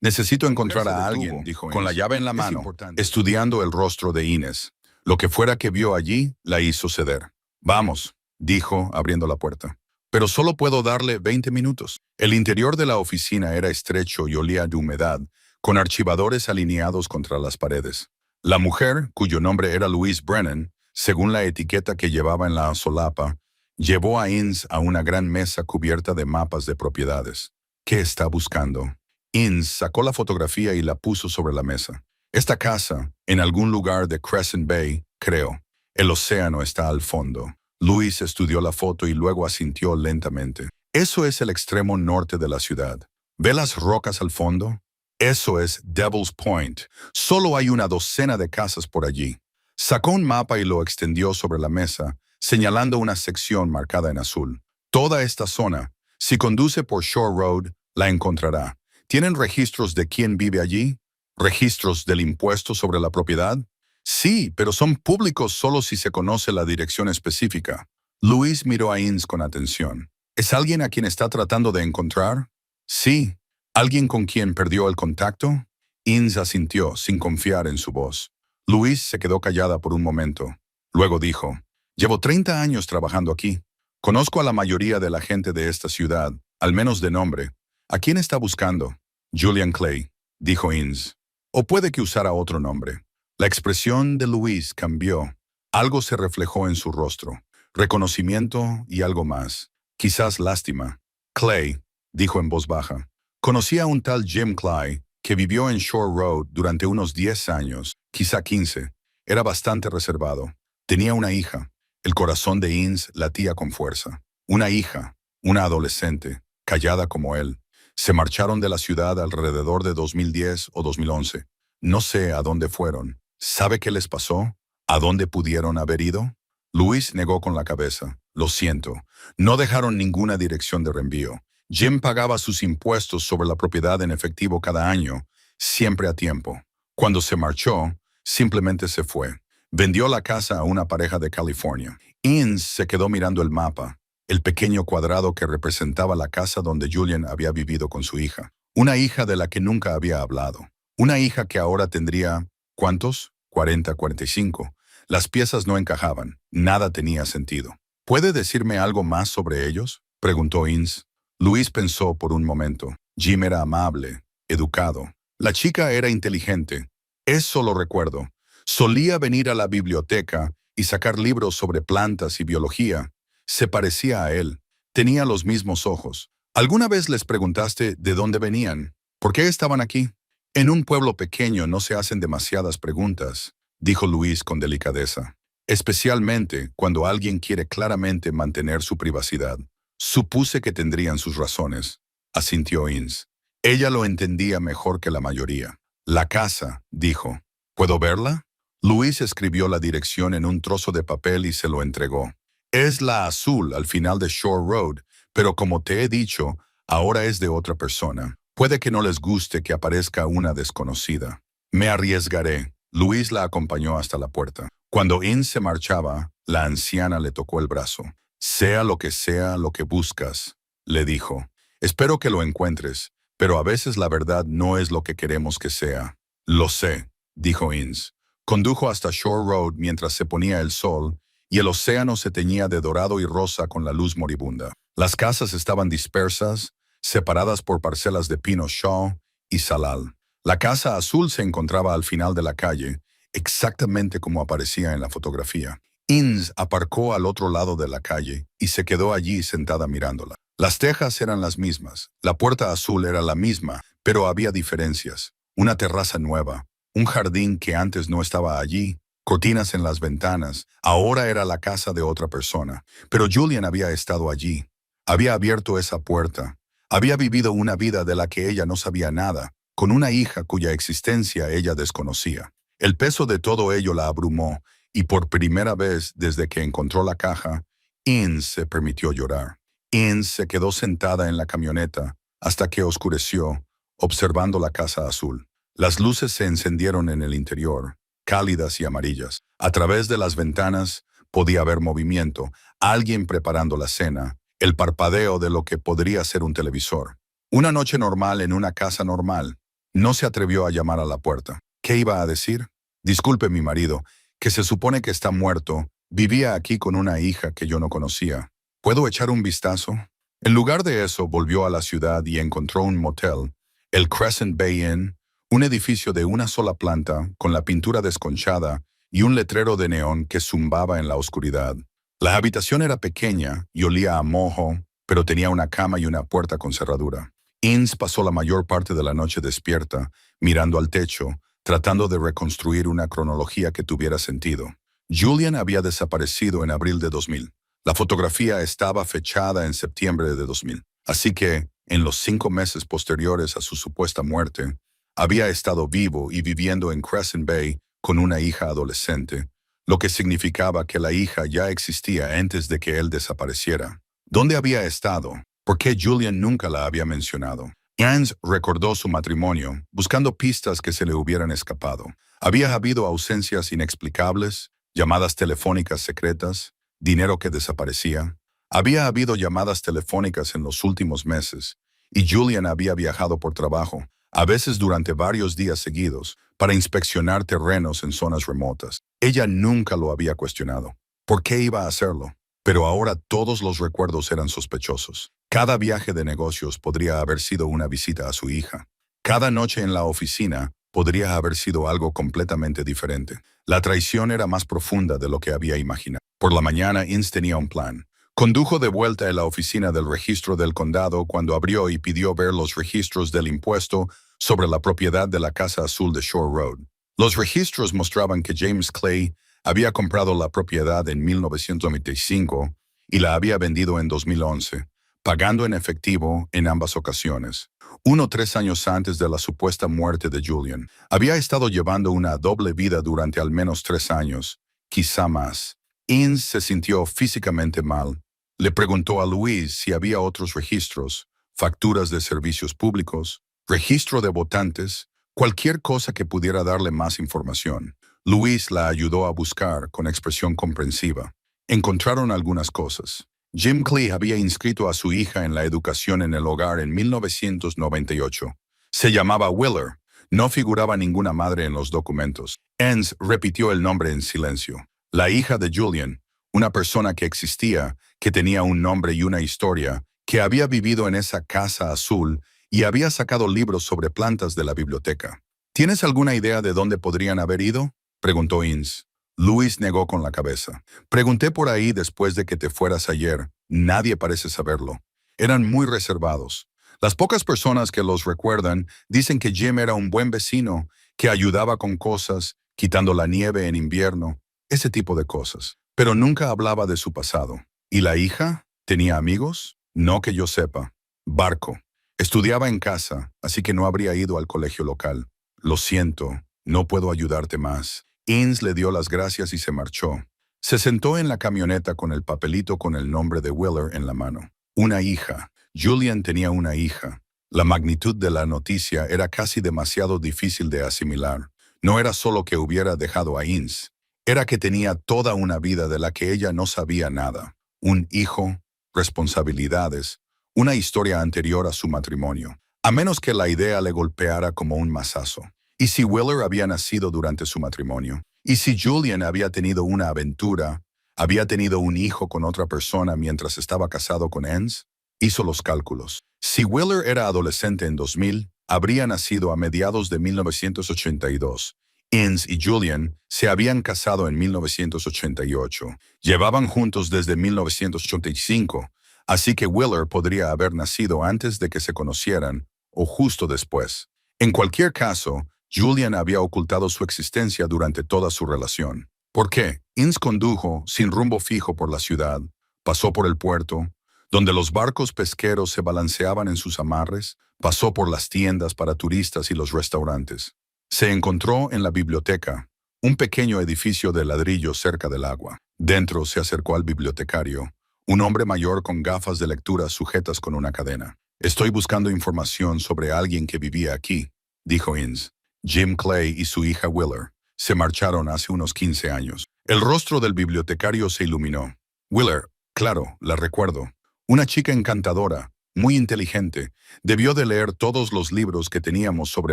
Necesito encontrar a alguien, dijo con la llave en la mano, estudiando el rostro de Inés. Lo que fuera que vio allí la hizo ceder. Vamos, dijo, abriendo la puerta. Pero solo puedo darle 20 minutos. El interior de la oficina era estrecho y olía de humedad, con archivadores alineados contra las paredes. La mujer, cuyo nombre era Louise Brennan, según la etiqueta que llevaba en la solapa, llevó a Inns a una gran mesa cubierta de mapas de propiedades. ¿Qué está buscando? Inns sacó la fotografía y la puso sobre la mesa. Esta casa, en algún lugar de Crescent Bay, creo. El océano está al fondo. Louise estudió la foto y luego asintió lentamente. Eso es el extremo norte de la ciudad. ¿Ve las rocas al fondo? Eso es Devil's Point. Solo hay una docena de casas por allí. Sacó un mapa y lo extendió sobre la mesa, señalando una sección marcada en azul. Toda esta zona, si conduce por Shore Road, la encontrará. ¿Tienen registros de quién vive allí? ¿Registros del impuesto sobre la propiedad? Sí, pero son públicos solo si se conoce la dirección específica. Louise miró a Inns con atención. ¿Es alguien a quien está tratando de encontrar? Sí. ¿Alguien con quien perdió el contacto? Inns asintió, sin confiar en su voz. Louise se quedó callada por un momento. Luego dijo, llevo 30 años trabajando aquí. Conozco a la mayoría de la gente de esta ciudad, al menos de nombre. ¿A quién está buscando? Julian Clay, dijo Inns. O puede que usara otro nombre. La expresión de Louise cambió. Algo se reflejó en su rostro. Reconocimiento y algo más. Quizás lástima. Clay, dijo en voz baja. Conocí a un tal Jim Clay que vivió en Shore Road durante unos 10 años, quizá 15. Era bastante reservado. Tenía una hija. El corazón de Inns latía con fuerza. Una hija, una adolescente, callada como él. Se marcharon de la ciudad alrededor de 2010 o 2011. No sé a dónde fueron. ¿Sabe qué les pasó? ¿A dónde pudieron haber ido? Louise negó con la cabeza. Lo siento. No dejaron ninguna dirección de reenvío. Jim pagaba sus impuestos sobre la propiedad en efectivo cada año, siempre a tiempo. Cuando se marchó, simplemente se fue. Vendió la casa a una pareja de California. Inns se quedó mirando el mapa, el pequeño cuadrado que representaba la casa donde Julian había vivido con su hija. Una hija de la que nunca había hablado. Una hija que ahora tendría, ¿cuántos? 40, 45. Las piezas no encajaban, nada tenía sentido. ¿Puede decirme algo más sobre ellos?, preguntó Ince. Luis pensó por un momento. Jim era amable, educado. La chica era inteligente. Eso lo recuerdo. Solía venir a la biblioteca y sacar libros sobre plantas y biología. Se parecía a él. Tenía los mismos ojos. ¿Alguna vez les preguntaste de dónde venían? ¿Por qué estaban aquí? En un pueblo pequeño no se hacen demasiadas preguntas, dijo Luis con delicadeza. Especialmente cuando alguien quiere claramente mantener su privacidad. Supuse que tendrían sus razones, asintió Ince. Ella lo entendía mejor que la mayoría. La casa, dijo. ¿Puedo verla? Luis escribió la dirección en un trozo de papel y se lo entregó. Es la azul al final de Shore Road, pero como te he dicho, ahora es de otra persona. Puede que no les guste que aparezca una desconocida. Me arriesgaré. Luis la acompañó hasta la puerta. Cuando Ince se marchaba, la anciana le tocó el brazo. Sea lo que buscas, le dijo. Espero que lo encuentres, pero a veces la verdad no es lo que queremos que sea. Lo sé, dijo Ince. Condujo hasta Shore Road mientras se ponía el sol y el océano se teñía de dorado y rosa con la luz moribunda. Las casas estaban dispersas, separadas por parcelas de pino shaw y salal. La casa azul se encontraba al final de la calle, exactamente como aparecía en la fotografía. Ince aparcó al otro lado de la calle y se quedó allí sentada mirándola. Las tejas eran las mismas, la puerta azul era la misma, pero había diferencias. Una terraza nueva, un jardín que antes no estaba allí, cortinas en las ventanas. Ahora era la casa de otra persona. Pero Julian había estado allí. Había abierto esa puerta. Había vivido una vida de la que ella no sabía nada, con una hija cuya existencia ella desconocía. El peso de todo ello la abrumó, y por primera vez desde que encontró la caja, Ince se permitió llorar. Ince se quedó sentada en la camioneta hasta que oscureció, observando la casa azul. Las luces se encendieron en el interior, cálidas y amarillas. A través de las ventanas podía haber movimiento, alguien preparando la cena, el parpadeo de lo que podría ser un televisor. Una noche normal en una casa normal. No se atrevió a llamar a la puerta. ¿Qué iba a decir? Disculpe, mi marido, que se supone que está muerto, vivía aquí con una hija que yo no conocía. ¿Puedo echar un vistazo? En lugar de eso, volvió a la ciudad y encontró un motel, el Crescent Bay Inn, un edificio de una sola planta, con la pintura desconchada y un letrero de neón que zumbaba en la oscuridad. La habitación era pequeña y olía a moho, pero tenía una cama y una puerta con cerradura. Ince pasó la mayor parte de la noche despierta, mirando al techo, tratando de reconstruir una cronología que tuviera sentido. Julian había desaparecido en abril de 2000. La fotografía estaba fechada en septiembre de 2000. Así que, en los 5 meses posteriores a su supuesta muerte, había estado vivo y viviendo en Crescent Bay con una hija adolescente, lo que significaba que la hija ya existía antes de que él desapareciera. ¿Dónde había estado? ¿Por qué Julian nunca la había mencionado? Ince recordó su matrimonio, buscando pistas que se le hubieran escapado. Había habido ausencias inexplicables, llamadas telefónicas secretas, dinero que desaparecía. Había habido llamadas telefónicas en los últimos meses, y Julian había viajado por trabajo, a veces durante varios días seguidos, para inspeccionar terrenos en zonas remotas. Ella nunca lo había cuestionado. ¿Por qué iba a hacerlo? Pero ahora todos los recuerdos eran sospechosos. Cada viaje de negocios podría haber sido una visita a su hija. Cada noche en la oficina podría haber sido algo completamente diferente. La traición era más profunda de lo que había imaginado. Por la mañana, Ince tenía un plan. Condujo de vuelta a la oficina del registro del condado cuando abrió y pidió ver los registros del impuesto sobre la propiedad de la Casa Azul de Shore Road. Los registros mostraban que James Clay había comprado la propiedad en 1995 y la había vendido en 2011, pagando en efectivo en ambas ocasiones. 3 años antes de la supuesta muerte de Julian. Había estado llevando una doble vida durante al menos 3 años, quizá más. Ince se sintió físicamente mal. Le preguntó a Luis si había otros registros, facturas de servicios públicos, registro de votantes, cualquier cosa que pudiera darle más información. Luis la ayudó a buscar con expresión comprensiva. Encontraron algunas cosas. Jim Clay había inscrito a su hija en la educación en el hogar en 1998. Se llamaba Willer. No figuraba ninguna madre en los documentos. Ince repitió el nombre en silencio. La hija de Julian, Una persona que existía, que tenía un nombre y una historia, que había vivido en esa casa azul y había sacado libros sobre plantas de la biblioteca. ¿Tienes alguna idea de dónde podrían haber ido?, preguntó Inns. Luis negó con la cabeza. Pregunté por ahí después de que te fueras ayer. Nadie parece saberlo. Eran muy reservados. Las pocas personas que los recuerdan dicen que Jim era un buen vecino, que ayudaba con cosas, quitando la nieve en invierno, ese tipo de cosas. Pero nunca hablaba de su pasado. ¿Y la hija? ¿Tenía amigos? No que yo sepa. Barco. Estudiaba en casa, así que no habría ido al colegio local. Lo siento, no puedo ayudarte más. Inns le dio las gracias y se marchó. Se sentó en la camioneta con el papelito con el nombre de Willer en la mano. Una hija. Julian tenía una hija. La magnitud de la noticia era casi demasiado difícil de asimilar. No era solo que hubiera dejado a Inns. Era que tenía toda una vida de la que ella no sabía nada. Un hijo, responsabilidades, una historia anterior a su matrimonio. A menos que la idea le golpeara como un mazazo. ¿Y si Willer había nacido durante su matrimonio? ¿Y si Julian había tenido una aventura, había tenido un hijo con otra persona mientras estaba casado con Inns? Hizo los cálculos. Si Willer era adolescente en 2000, habría nacido a mediados de 1982. Inns y Julian se habían casado en 1988. Llevaban juntos desde 1985, así que Willer podría haber nacido antes de que se conocieran o justo después. En cualquier caso, Julian había ocultado su existencia durante toda su relación. ¿Por qué? Inns condujo sin rumbo fijo por la ciudad, pasó por el puerto, donde los barcos pesqueros se balanceaban en sus amarres, pasó por las tiendas para turistas y los restaurantes. Se encontró en la biblioteca, un pequeño edificio de ladrillo cerca del agua. Dentro se acercó al bibliotecario, un hombre mayor con gafas de lectura sujetas con una cadena. «Estoy buscando información sobre alguien que vivía aquí», dijo Inns. Jim Clay y su hija Willer se marcharon hace unos 15 años. El rostro del bibliotecario se iluminó. Willer, claro, la recuerdo. Una chica encantadora, muy inteligente. Debió de leer todos los libros que teníamos sobre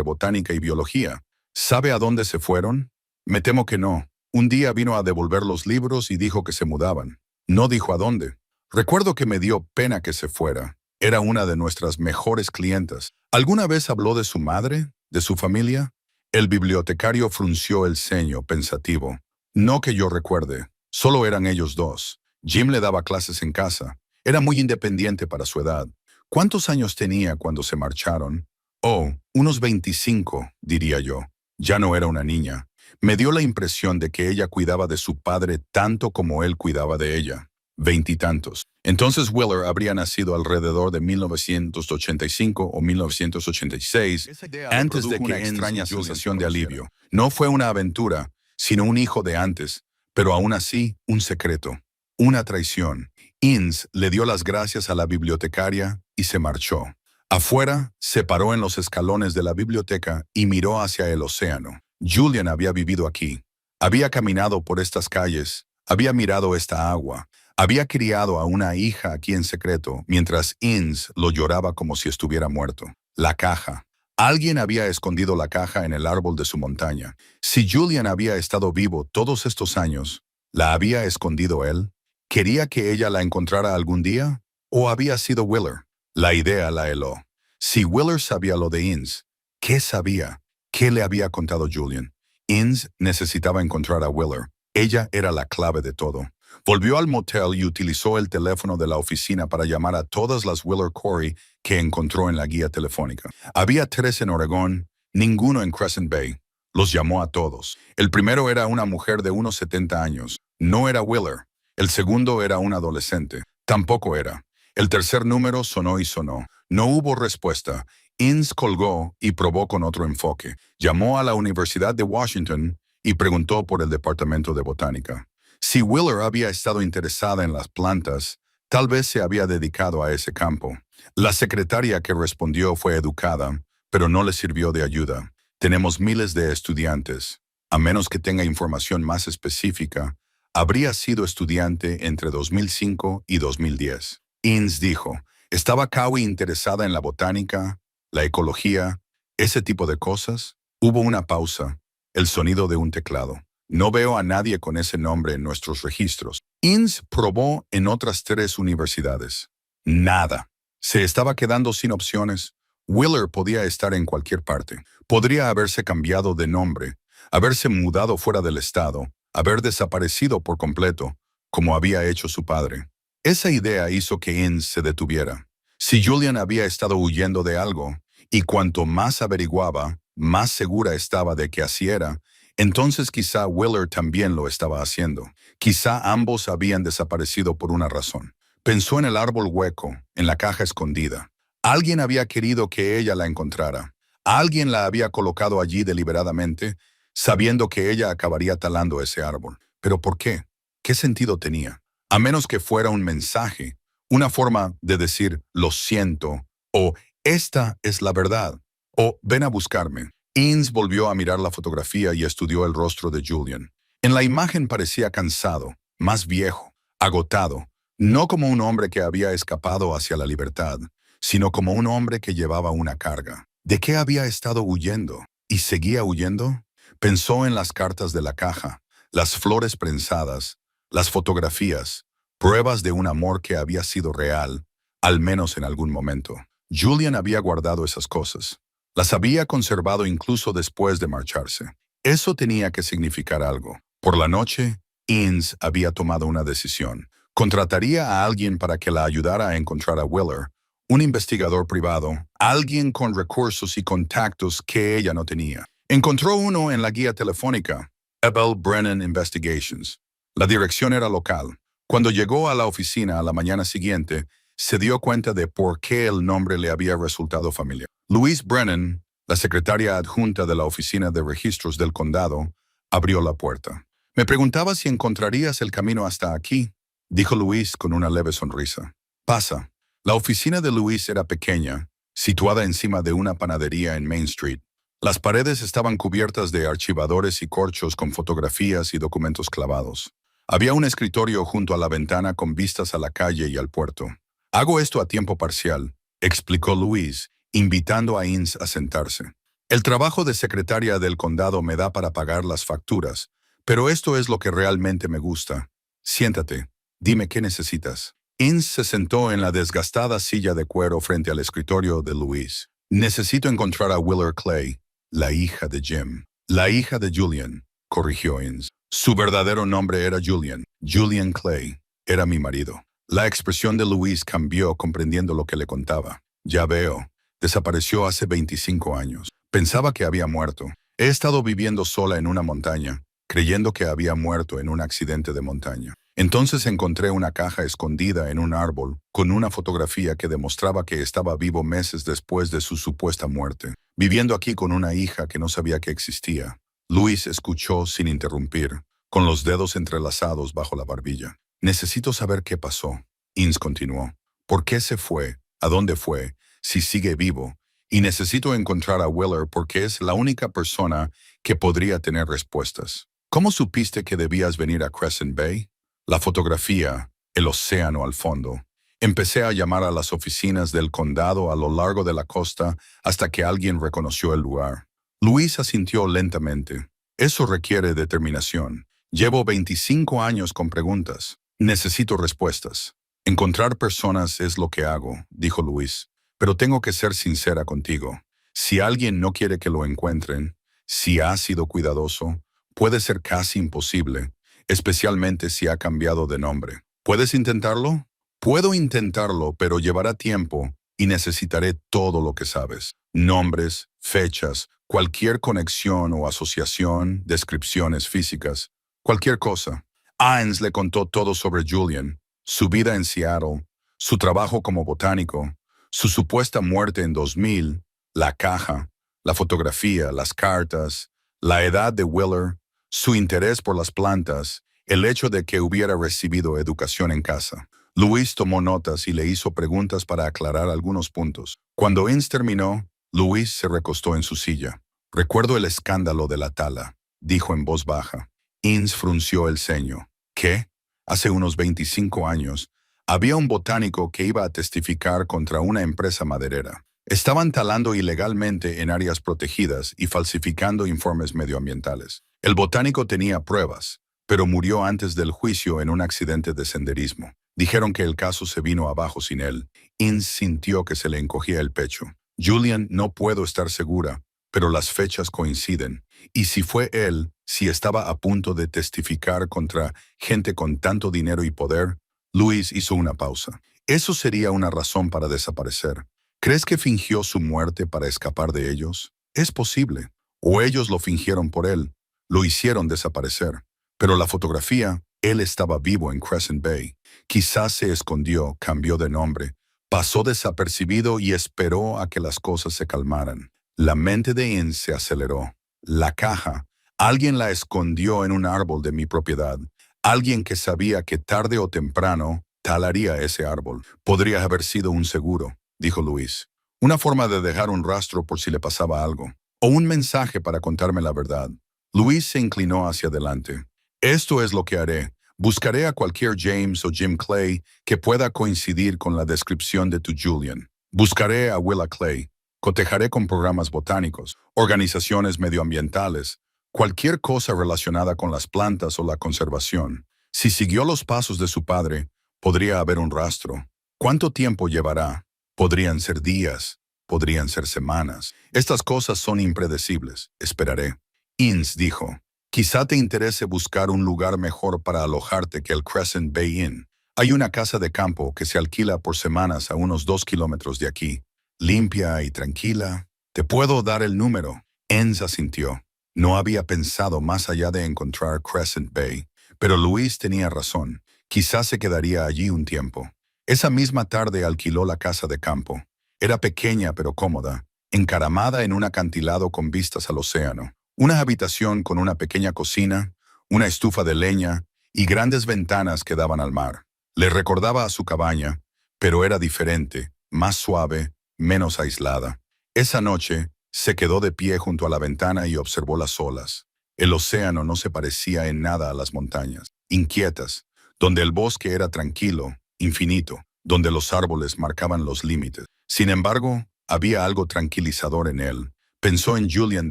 botánica y biología. ¿Sabe a dónde se fueron? Me temo que no. Un día vino a devolver los libros y dijo que se mudaban. No dijo a dónde. Recuerdo que me dio pena que se fuera. Era una de nuestras mejores clientas. ¿Alguna vez habló de su madre? ¿De su familia? El bibliotecario frunció el ceño, pensativo. No que yo recuerde. Solo eran ellos dos. Jim le daba clases en casa. Era muy independiente para su edad. ¿Cuántos años tenía cuando se marcharon? Oh, unos 25, diría yo. Ya no era una niña. Me dio la impresión de que ella cuidaba de su padre tanto como él cuidaba de ella. 20 y tantos. Entonces Willer habría nacido alrededor de 1985 o 1986, antes de que una extraña sensación de alivio. No fue una aventura, sino un hijo de antes, pero aún así un secreto, una traición. Inns le dio las gracias a la bibliotecaria y se marchó. Afuera, se paró en los escalones de la biblioteca y miró hacia el océano. Julian había vivido aquí. Había caminado por estas calles, había mirado esta agua. Había criado a una hija aquí en secreto, mientras Inns lo lloraba como si estuviera muerto. La caja. Alguien había escondido la caja en el árbol de su montaña. Si Julian había estado vivo todos estos años, ¿la había escondido él? ¿Quería que ella la encontrara algún día? ¿O había sido Willer? La idea la heló. Si Willer sabía lo de Inns, ¿qué sabía? ¿Qué le había contado Julian? Inns necesitaba encontrar a Willer. Ella era la clave de todo. Volvió al motel y utilizó el teléfono de la oficina para llamar a todas las Willer Corey que encontró en la guía telefónica. Había 3 en Oregón, ninguno en Crescent Bay. Los llamó a todos. El primero era una mujer de unos 70 años. No era Willer. El segundo era un adolescente. Tampoco era. El tercer número sonó y sonó. No hubo respuesta. Inns colgó y probó con otro enfoque. Llamó a la Universidad de Washington y preguntó por el departamento de botánica. Si Willer había estado interesada en las plantas, tal vez se había dedicado a ese campo. La secretaria que respondió fue educada, pero no le sirvió de ayuda. Tenemos miles de estudiantes. A menos que tenga información más específica, habría sido estudiante entre 2005 y 2010. Inns dijo, ¿estaba Cowie interesada en la botánica, la ecología, ese tipo de cosas? Hubo una pausa, el sonido de un teclado. No veo a nadie con ese nombre en nuestros registros. Inns probó en otras 3 universidades. Nada. Se estaba quedando sin opciones. Wheeler podía estar en cualquier parte. Podría haberse cambiado de nombre, haberse mudado fuera del estado, haber desaparecido por completo, como había hecho su padre. Esa idea hizo que Inns se detuviera. Si Julian había estado huyendo de algo, y cuanto más averiguaba, más segura estaba de que así era, entonces quizá Wheeler también lo estaba haciendo. Quizá ambos habían desaparecido por una razón. Pensó en el árbol hueco, en la caja escondida. Alguien había querido que ella la encontrara. Alguien la había colocado allí deliberadamente, sabiendo que ella acabaría talando ese árbol. ¿Pero por qué? ¿Qué sentido tenía? A menos que fuera un mensaje, una forma de decir lo siento, o esta es la verdad, o ven a buscarme. Inns volvió a mirar la fotografía y estudió el rostro de Julian. En la imagen parecía cansado, más viejo, agotado, no como un hombre que había escapado hacia la libertad, sino como un hombre que llevaba una carga. ¿De qué había estado huyendo? ¿Y seguía huyendo? Pensó en las cartas de la caja, las flores prensadas, las fotografías, pruebas de un amor que había sido real, al menos en algún momento. Julian había guardado esas cosas. Las había conservado incluso después de marcharse. Eso tenía que significar algo. Por la noche, Inns había tomado una decisión. Contrataría a alguien para que la ayudara a encontrar a Wheeler, un investigador privado, alguien con recursos y contactos que ella no tenía. Encontró uno en la guía telefónica, Abel Brennan Investigations. La dirección era local. Cuando llegó a la oficina a la mañana siguiente, se dio cuenta de por qué el nombre le había resultado familiar. Louise Brennan, la secretaria adjunta de la Oficina de Registros del Condado, abrió la puerta. «Me preguntaba si encontrarías el camino hasta aquí», dijo Louise con una leve sonrisa. «Pasa». La oficina de Louise era pequeña, situada encima de una panadería en Main Street. Las paredes estaban cubiertas de archivadores y corchos con fotografías y documentos clavados. Había un escritorio junto a la ventana con vistas a la calle y al puerto. «Hago esto a tiempo parcial», explicó Louise, invitando a Inns a sentarse. «El trabajo de secretaria del condado me da para pagar las facturas, pero esto es lo que realmente me gusta. Siéntate, dime qué necesitas». Inns se sentó en la desgastada silla de cuero frente al escritorio de Louise. «Necesito encontrar a Wheeler Clay, la hija de Jim». «La hija de Julian», corrigió Inns. Su verdadero nombre era Julian. Julian Clay. Era mi marido. La expresión de Louise cambió comprendiendo lo que le contaba. «Ya veo. Desapareció hace 25 años. Pensaba que había muerto. He estado viviendo sola en una montaña, creyendo que había muerto en un accidente de montaña. Entonces encontré una caja escondida en un árbol con una fotografía que demostraba que estaba vivo meses después de su supuesta muerte, viviendo aquí con una hija que no sabía que existía». Louise escuchó sin interrumpir, con los dedos entrelazados bajo la barbilla. «Necesito saber qué pasó», Inns continuó. «¿Por qué se fue? ¿A dónde fue? Si sigue vivo. Y necesito encontrar a Wheeler porque es la única persona que podría tener respuestas». «¿Cómo supiste que debías venir a Crescent Bay?» «La fotografía, el océano al fondo. Empecé a llamar a las oficinas del condado a lo largo de la costa hasta que alguien reconoció el lugar». Louise asintió lentamente. «Eso requiere determinación. Llevo 25 años con preguntas. Necesito respuestas». «Encontrar personas es lo que hago», dijo Louise. «Pero tengo que ser sincera contigo. Si alguien no quiere que lo encuentren, si ha sido cuidadoso, puede ser casi imposible, especialmente si ha cambiado de nombre. ¿Puedes intentarlo?» «Puedo intentarlo, pero llevará tiempo y necesitaré todo lo que sabes. Nombres, fechas, cualquier conexión o asociación, descripciones físicas, cualquier cosa». Inns le contó todo sobre Julian, su vida en Seattle, su trabajo como botánico, su supuesta muerte en 2000, la caja, la fotografía, las cartas, la edad de Wheeler, su interés por las plantas, el hecho de que hubiera recibido educación en casa. Louise tomó notas y le hizo preguntas para aclarar algunos puntos. Cuando Inns terminó, Louise se recostó en su silla. «Recuerdo el escándalo de la tala», dijo en voz baja. Inns frunció el ceño. «¿Qué?» Hace unos 25 años, había un botánico que iba a testificar contra una empresa maderera. Estaban talando ilegalmente en áreas protegidas y falsificando informes medioambientales. El botánico tenía pruebas, pero murió antes del juicio en un accidente de senderismo. Dijeron que el caso se vino abajo sin él. Inns sintió que se le encogía el pecho. Julian, no puedo estar segura, pero las fechas coinciden. Y si fue él, si estaba a punto de testificar contra gente con tanto dinero y poder. Luis hizo una pausa. Eso sería una razón para desaparecer. ¿Crees que fingió su muerte para escapar de ellos? Es posible. O ellos lo fingieron por él. Lo hicieron desaparecer. Pero la fotografía, él estaba vivo en Crescent Bay. Quizás se escondió, cambió de nombre, pasó desapercibido y esperó a que las cosas se calmaran. La mente de Inns se aceleró. La caja. Alguien la escondió en un árbol de mi propiedad. Alguien que sabía que tarde o temprano talaría ese árbol. Podría haber sido un seguro, dijo Luis. Una forma de dejar un rastro por si le pasaba algo. O un mensaje para contarme la verdad. Luis se inclinó hacia adelante. Esto es lo que haré. Buscaré a cualquier James o Jim Clay que pueda coincidir con la descripción de tu Julian. Buscaré a Willa Clay. Cotejaré con programas botánicos, organizaciones medioambientales, cualquier cosa relacionada con las plantas o la conservación. Si siguió los pasos de su padre, podría haber un rastro. ¿Cuánto tiempo llevará? Podrían ser días, podrían ser semanas. Estas cosas son impredecibles. Esperaré. Inns dijo. Quizá te interese buscar un lugar mejor para alojarte que el Crescent Bay Inn. Hay una casa de campo que se alquila por semanas a unos 2 kilómetros de aquí. Limpia y tranquila. Te puedo dar el número. Inns asintió. No había pensado más allá de encontrar Crescent Bay. Pero Luis tenía razón. Quizás se quedaría allí un tiempo. Esa misma tarde alquiló la casa de campo. Era pequeña pero cómoda, encaramada en un acantilado con vistas al océano. Una habitación con una pequeña cocina, una estufa de leña y grandes ventanas que daban al mar. Le recordaba a su cabaña, pero era diferente, más suave, menos aislada. Esa noche, se quedó de pie junto a la ventana y observó las olas. El océano no se parecía en nada a las montañas, inquietas, donde el bosque era tranquilo, infinito, donde los árboles marcaban los límites. Sin embargo, había algo tranquilizador en él. Pensó en Julian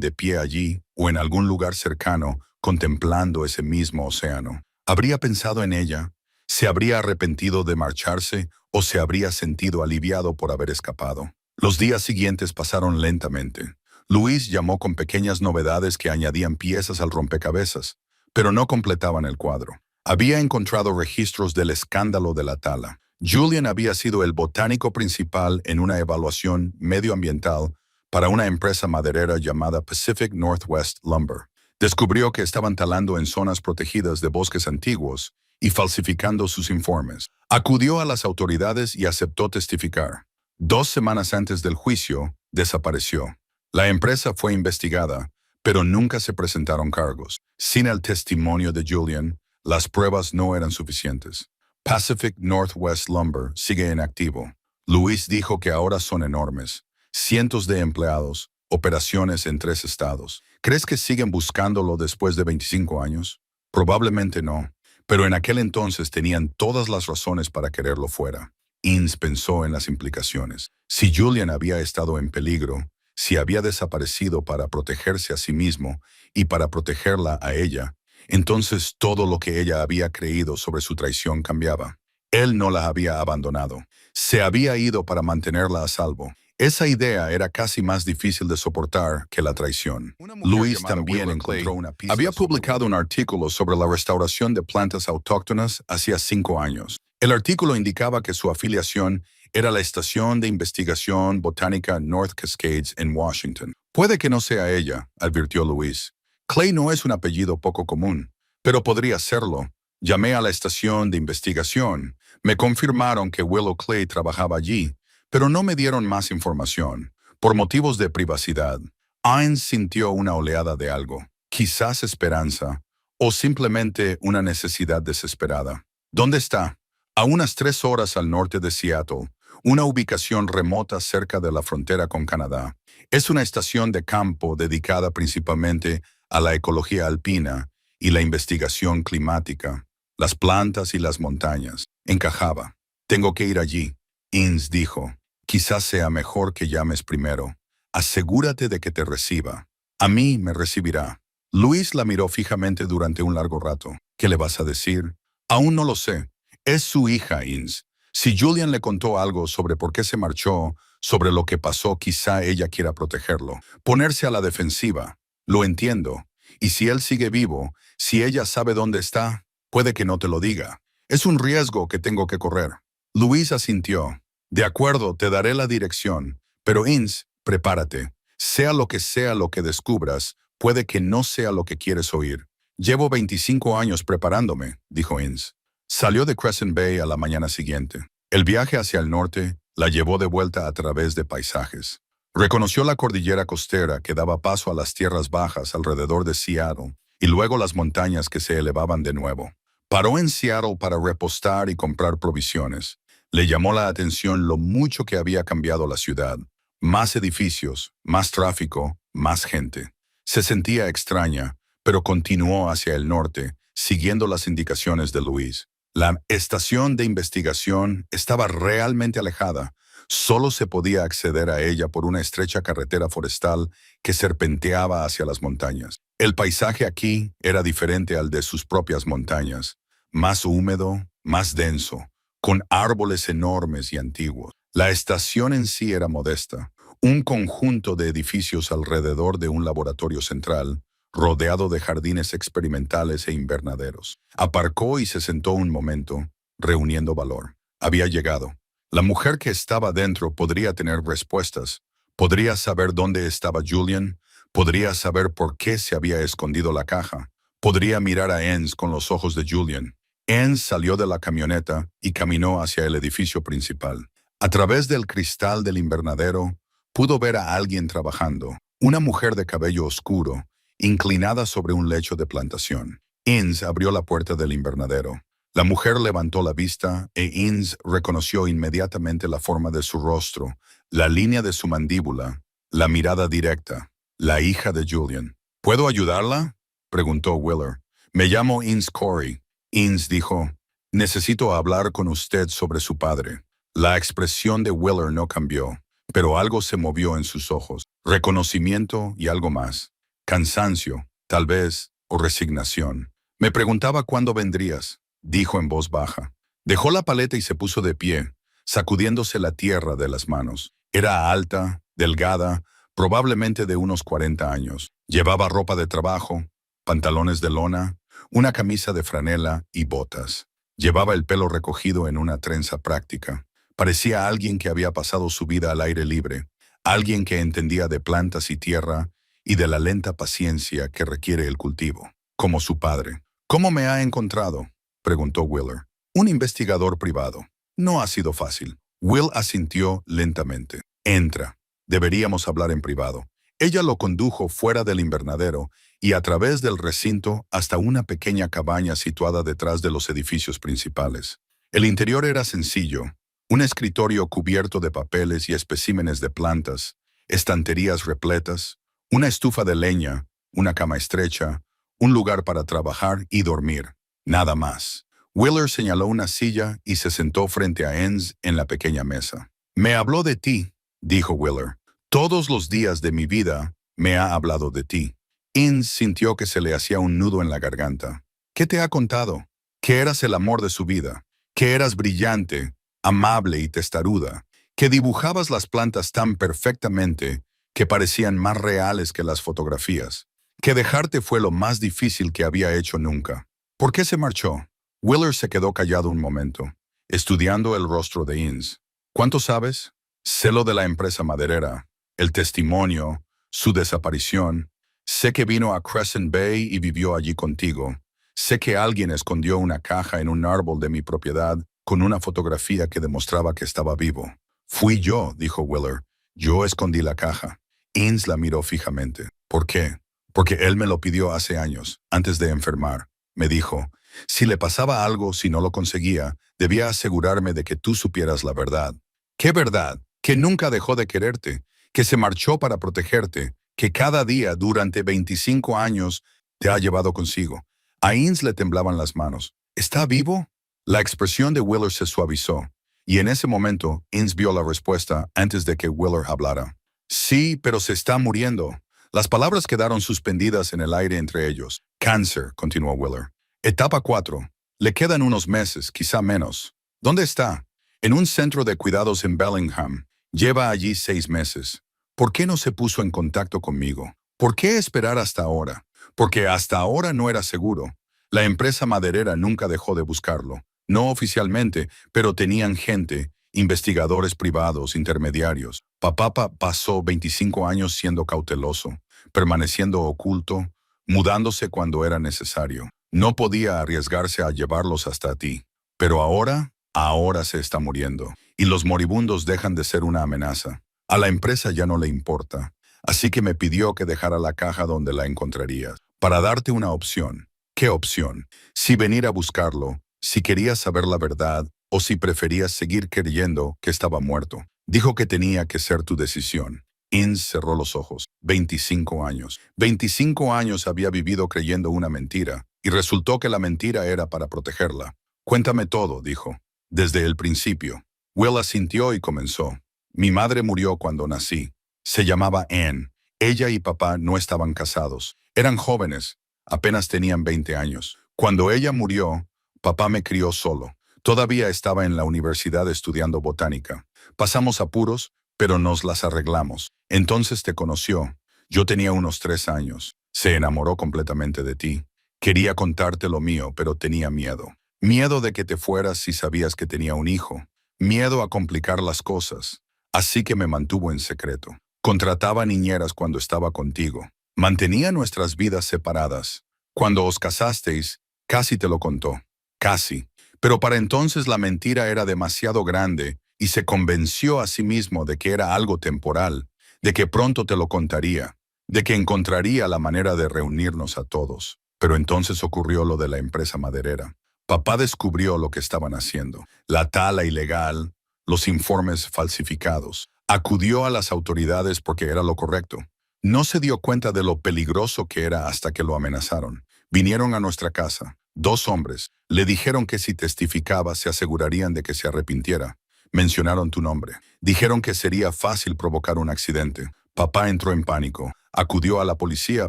de pie allí o en algún lugar cercano, contemplando ese mismo océano. ¿Habría pensado en ella? ¿Se habría arrepentido de marcharse o se habría sentido aliviado por haber escapado? Los días siguientes pasaron lentamente. Luis llamó con pequeñas novedades que añadían piezas al rompecabezas, pero no completaban el cuadro. Había encontrado registros del escándalo de la tala. Julian había sido el botánico principal en una evaluación medioambiental para una empresa maderera llamada Pacific Northwest Lumber. Descubrió que estaban talando en zonas protegidas de bosques antiguos y falsificando sus informes. Acudió a las autoridades y aceptó testificar. 2 semanas antes del juicio, desapareció. La empresa fue investigada, pero nunca se presentaron cargos. Sin el testimonio de Julian, las pruebas no eran suficientes. Pacific Northwest Lumber sigue en activo. Luis dijo que ahora son enormes. Cientos de empleados, operaciones en 3 estados. ¿Crees que siguen buscándolo después de 25 años? Probablemente no, pero en aquel entonces tenían todas las razones para quererlo fuera. Inns pensó en las implicaciones. Si Julian había estado en peligro, si había desaparecido para protegerse a sí mismo y para protegerla a ella, entonces todo lo que ella había creído sobre su traición cambiaba. Él no la había abandonado. Se había ido para mantenerla a salvo. Esa idea era casi más difícil de soportar que la traición. Luis también encontró una pista. Había publicado un artículo sobre la restauración de plantas autóctonas hacía 5 años. El artículo indicaba que su afiliación era la Estación de Investigación Botánica North Cascades en Washington. Puede que no sea ella, advirtió Luis. Clay no es un apellido poco común, pero podría serlo. Llamé a la estación de investigación. Me confirmaron que Willow Clay trabajaba allí, pero no me dieron más información. Por motivos de privacidad, Inns sintió una oleada de algo, quizás esperanza, o simplemente una necesidad desesperada. ¿Dónde está? A unas 3 horas al norte de Seattle, una ubicación remota cerca de la frontera con Canadá. Es una estación de campo dedicada principalmente a la ecología alpina y la investigación climática, las plantas y las montañas. Encajaba. Tengo que ir allí. Inns dijo, quizás sea mejor que llames primero. Asegúrate de que te reciba. A mí me recibirá. Luis la miró fijamente durante un largo rato. ¿Qué le vas a decir? Aún no lo sé. Es su hija, Ins. Si Julian le contó algo sobre por qué se marchó, sobre lo que pasó, quizá ella quiera protegerlo. Ponerse a la defensiva. Lo entiendo. Y si él sigue vivo, si ella sabe dónde está, puede que no te lo diga. Es un riesgo que tengo que correr. Luis asintió. De acuerdo, te daré la dirección. Pero Ins, prepárate. Sea lo que descubras, puede que no sea lo que quieres oír. Llevo 25 años preparándome, dijo Ince. Salió de Crescent Bay a la mañana siguiente. El viaje hacia el norte la llevó de vuelta a través de paisajes. Reconoció la cordillera costera que daba paso a las tierras bajas alrededor de Seattle y luego las montañas que se elevaban de nuevo. Paró en Seattle para repostar y comprar provisiones. Le llamó la atención lo mucho que había cambiado la ciudad. Más edificios, más tráfico, más gente. Se sentía extraña, pero continuó hacia el norte, siguiendo las indicaciones de Luis. La estación de investigación estaba realmente alejada. Solo se podía acceder a ella por una estrecha carretera forestal que serpenteaba hacia las montañas. El paisaje aquí era diferente al de sus propias montañas, más húmedo, más denso, con árboles enormes y antiguos. La estación en sí era modesta, un conjunto de edificios alrededor de un laboratorio central, rodeado de jardines experimentales e invernaderos. Aparcó y se sentó un momento, reuniendo valor. Había llegado. La mujer que estaba dentro podría tener respuestas. Podría saber dónde estaba Julian. Podría saber por qué se había escondido la caja. Podría mirar a Enz con los ojos de Julian. Enz salió de la camioneta y caminó hacia el edificio principal. A través del cristal del invernadero, pudo ver a alguien trabajando. Una mujer de cabello oscuro, inclinada sobre un lecho de plantación. Ince abrió la puerta del invernadero. La mujer levantó la vista e Ince reconoció inmediatamente la forma de su rostro, la línea de su mandíbula, la mirada directa. La hija de Julian. ¿Puedo ayudarla?, preguntó Wheeler. Me llamo Ince Corey. Ince dijo, necesito hablar con usted sobre su padre. La expresión de Wheeler no cambió, pero algo se movió en sus ojos. Reconocimiento y algo más. Cansancio, tal vez, o resignación. Me preguntaba cuándo vendrías, dijo en voz baja. Dejó la paleta y se puso de pie, sacudiéndose la tierra de las manos. Era alta, delgada, probablemente de unos 40 años. Llevaba ropa de trabajo, pantalones de lona, una camisa de franela y botas. Llevaba el pelo recogido en una trenza práctica. Parecía alguien que había pasado su vida al aire libre, alguien que entendía de plantas y tierra y de la lenta paciencia que requiere el cultivo, como su padre. ¿Cómo me ha encontrado?, preguntó Wheeler. Un investigador privado. No ha sido fácil. Will asintió lentamente. Entra. Deberíamos hablar en privado. Ella lo condujo fuera del invernadero y a través del recinto hasta una pequeña cabaña situada detrás de los edificios principales. El interior era sencillo. Un escritorio cubierto de papeles y especímenes de plantas, estanterías repletas, una estufa de leña, una cama estrecha, un lugar para trabajar y dormir. Nada más. Wheeler señaló una silla y se sentó frente a Enz en la pequeña mesa. Me habló de ti, dijo Wheeler. Todos los días de mi vida me ha hablado de ti. Enz sintió que se le hacía un nudo en la garganta. ¿Qué te ha contado? Que eras el amor de su vida, que eras brillante, amable y testaruda, que dibujabas las plantas tan perfectamente que parecían más reales que las fotografías, que dejarte fue lo más difícil que había hecho nunca. ¿Por qué se marchó? Wheeler se quedó callado un momento, estudiando el rostro de Ince. ¿Cuánto sabes? Sé lo de la empresa maderera, el testimonio, su desaparición. Sé que vino a Crescent Bay y vivió allí contigo. Sé que alguien escondió una caja en un árbol de mi propiedad con una fotografía que demostraba que estaba vivo. Fui yo, dijo Wheeler. Yo escondí la caja. Ince la miró fijamente. ¿Por qué? Porque él me lo pidió hace años, antes de enfermar. Me dijo, si le pasaba algo, si no lo conseguía, debía asegurarme de que tú supieras la verdad. ¿Qué verdad? Que nunca dejó de quererte, que se marchó para protegerte, que cada día durante 25 años te ha llevado consigo. A Ince le temblaban las manos. ¿Está vivo? La expresión de Wheeler se suavizó, y en ese momento Ince vio la respuesta antes de que Wheeler hablara. Sí, pero se está muriendo. Las palabras quedaron suspendidas en el aire entre ellos. Cáncer, continuó Willer. Etapa 4. Le quedan unos meses, quizá menos. ¿Dónde está? En un centro de cuidados en Bellingham. Lleva allí 6 meses. ¿Por qué no se puso en contacto conmigo? ¿Por qué esperar hasta ahora? Porque hasta ahora no era seguro. La empresa maderera nunca dejó de buscarlo. No oficialmente, pero tenían gente, investigadores privados, intermediarios. Papá pasó 25 años siendo cauteloso, permaneciendo oculto, mudándose cuando era necesario. No podía arriesgarse a llevarlos hasta ti. Pero ahora se está muriendo. Y los moribundos dejan de ser una amenaza. A la empresa ya no le importa. Así que me pidió que dejara la caja donde la encontrarías, para darte una opción. ¿Qué opción? Si venir a buscarlo, si querías saber la verdad, o si preferías seguir creyendo que estaba muerto. Dijo que tenía que ser tu decisión. Inns cerró los ojos. 25 años. 25 años había vivido creyendo una mentira, y resultó que la mentira era para protegerla. Cuéntame todo, dijo. Desde el principio. Will asintió y comenzó. Mi madre murió cuando nací. Se llamaba Anne. Ella y papá no estaban casados. Eran jóvenes. Apenas tenían 20 años. Cuando ella murió, papá me crió solo. Todavía estaba en la universidad estudiando botánica. Pasamos apuros, pero nos las arreglamos. Entonces te conoció. Yo tenía unos 3 años. Se enamoró completamente de ti. Quería contarte lo mío, pero tenía miedo. Miedo de que te fueras si sabías que tenía un hijo. Miedo a complicar las cosas. Así que me mantuvo en secreto. Contrataba niñeras cuando estaba contigo. Mantenía nuestras vidas separadas. Cuando os casasteis, casi te lo contó. Casi. Pero para entonces la mentira era demasiado grande y se convenció a sí mismo de que era algo temporal, de que pronto te lo contaría, de que encontraría la manera de reunirnos a todos. Pero entonces ocurrió lo de la empresa maderera. Papá descubrió lo que estaban haciendo, la tala ilegal, los informes falsificados. Acudió a las autoridades porque era lo correcto. No se dio cuenta de lo peligroso que era hasta que lo amenazaron. Vinieron a nuestra casa, 2 hombres. Le dijeron que si testificaba se asegurarían de que se arrepintiera. Mencionaron tu nombre. Dijeron que sería fácil provocar un accidente. Papá entró en pánico. Acudió a la policía,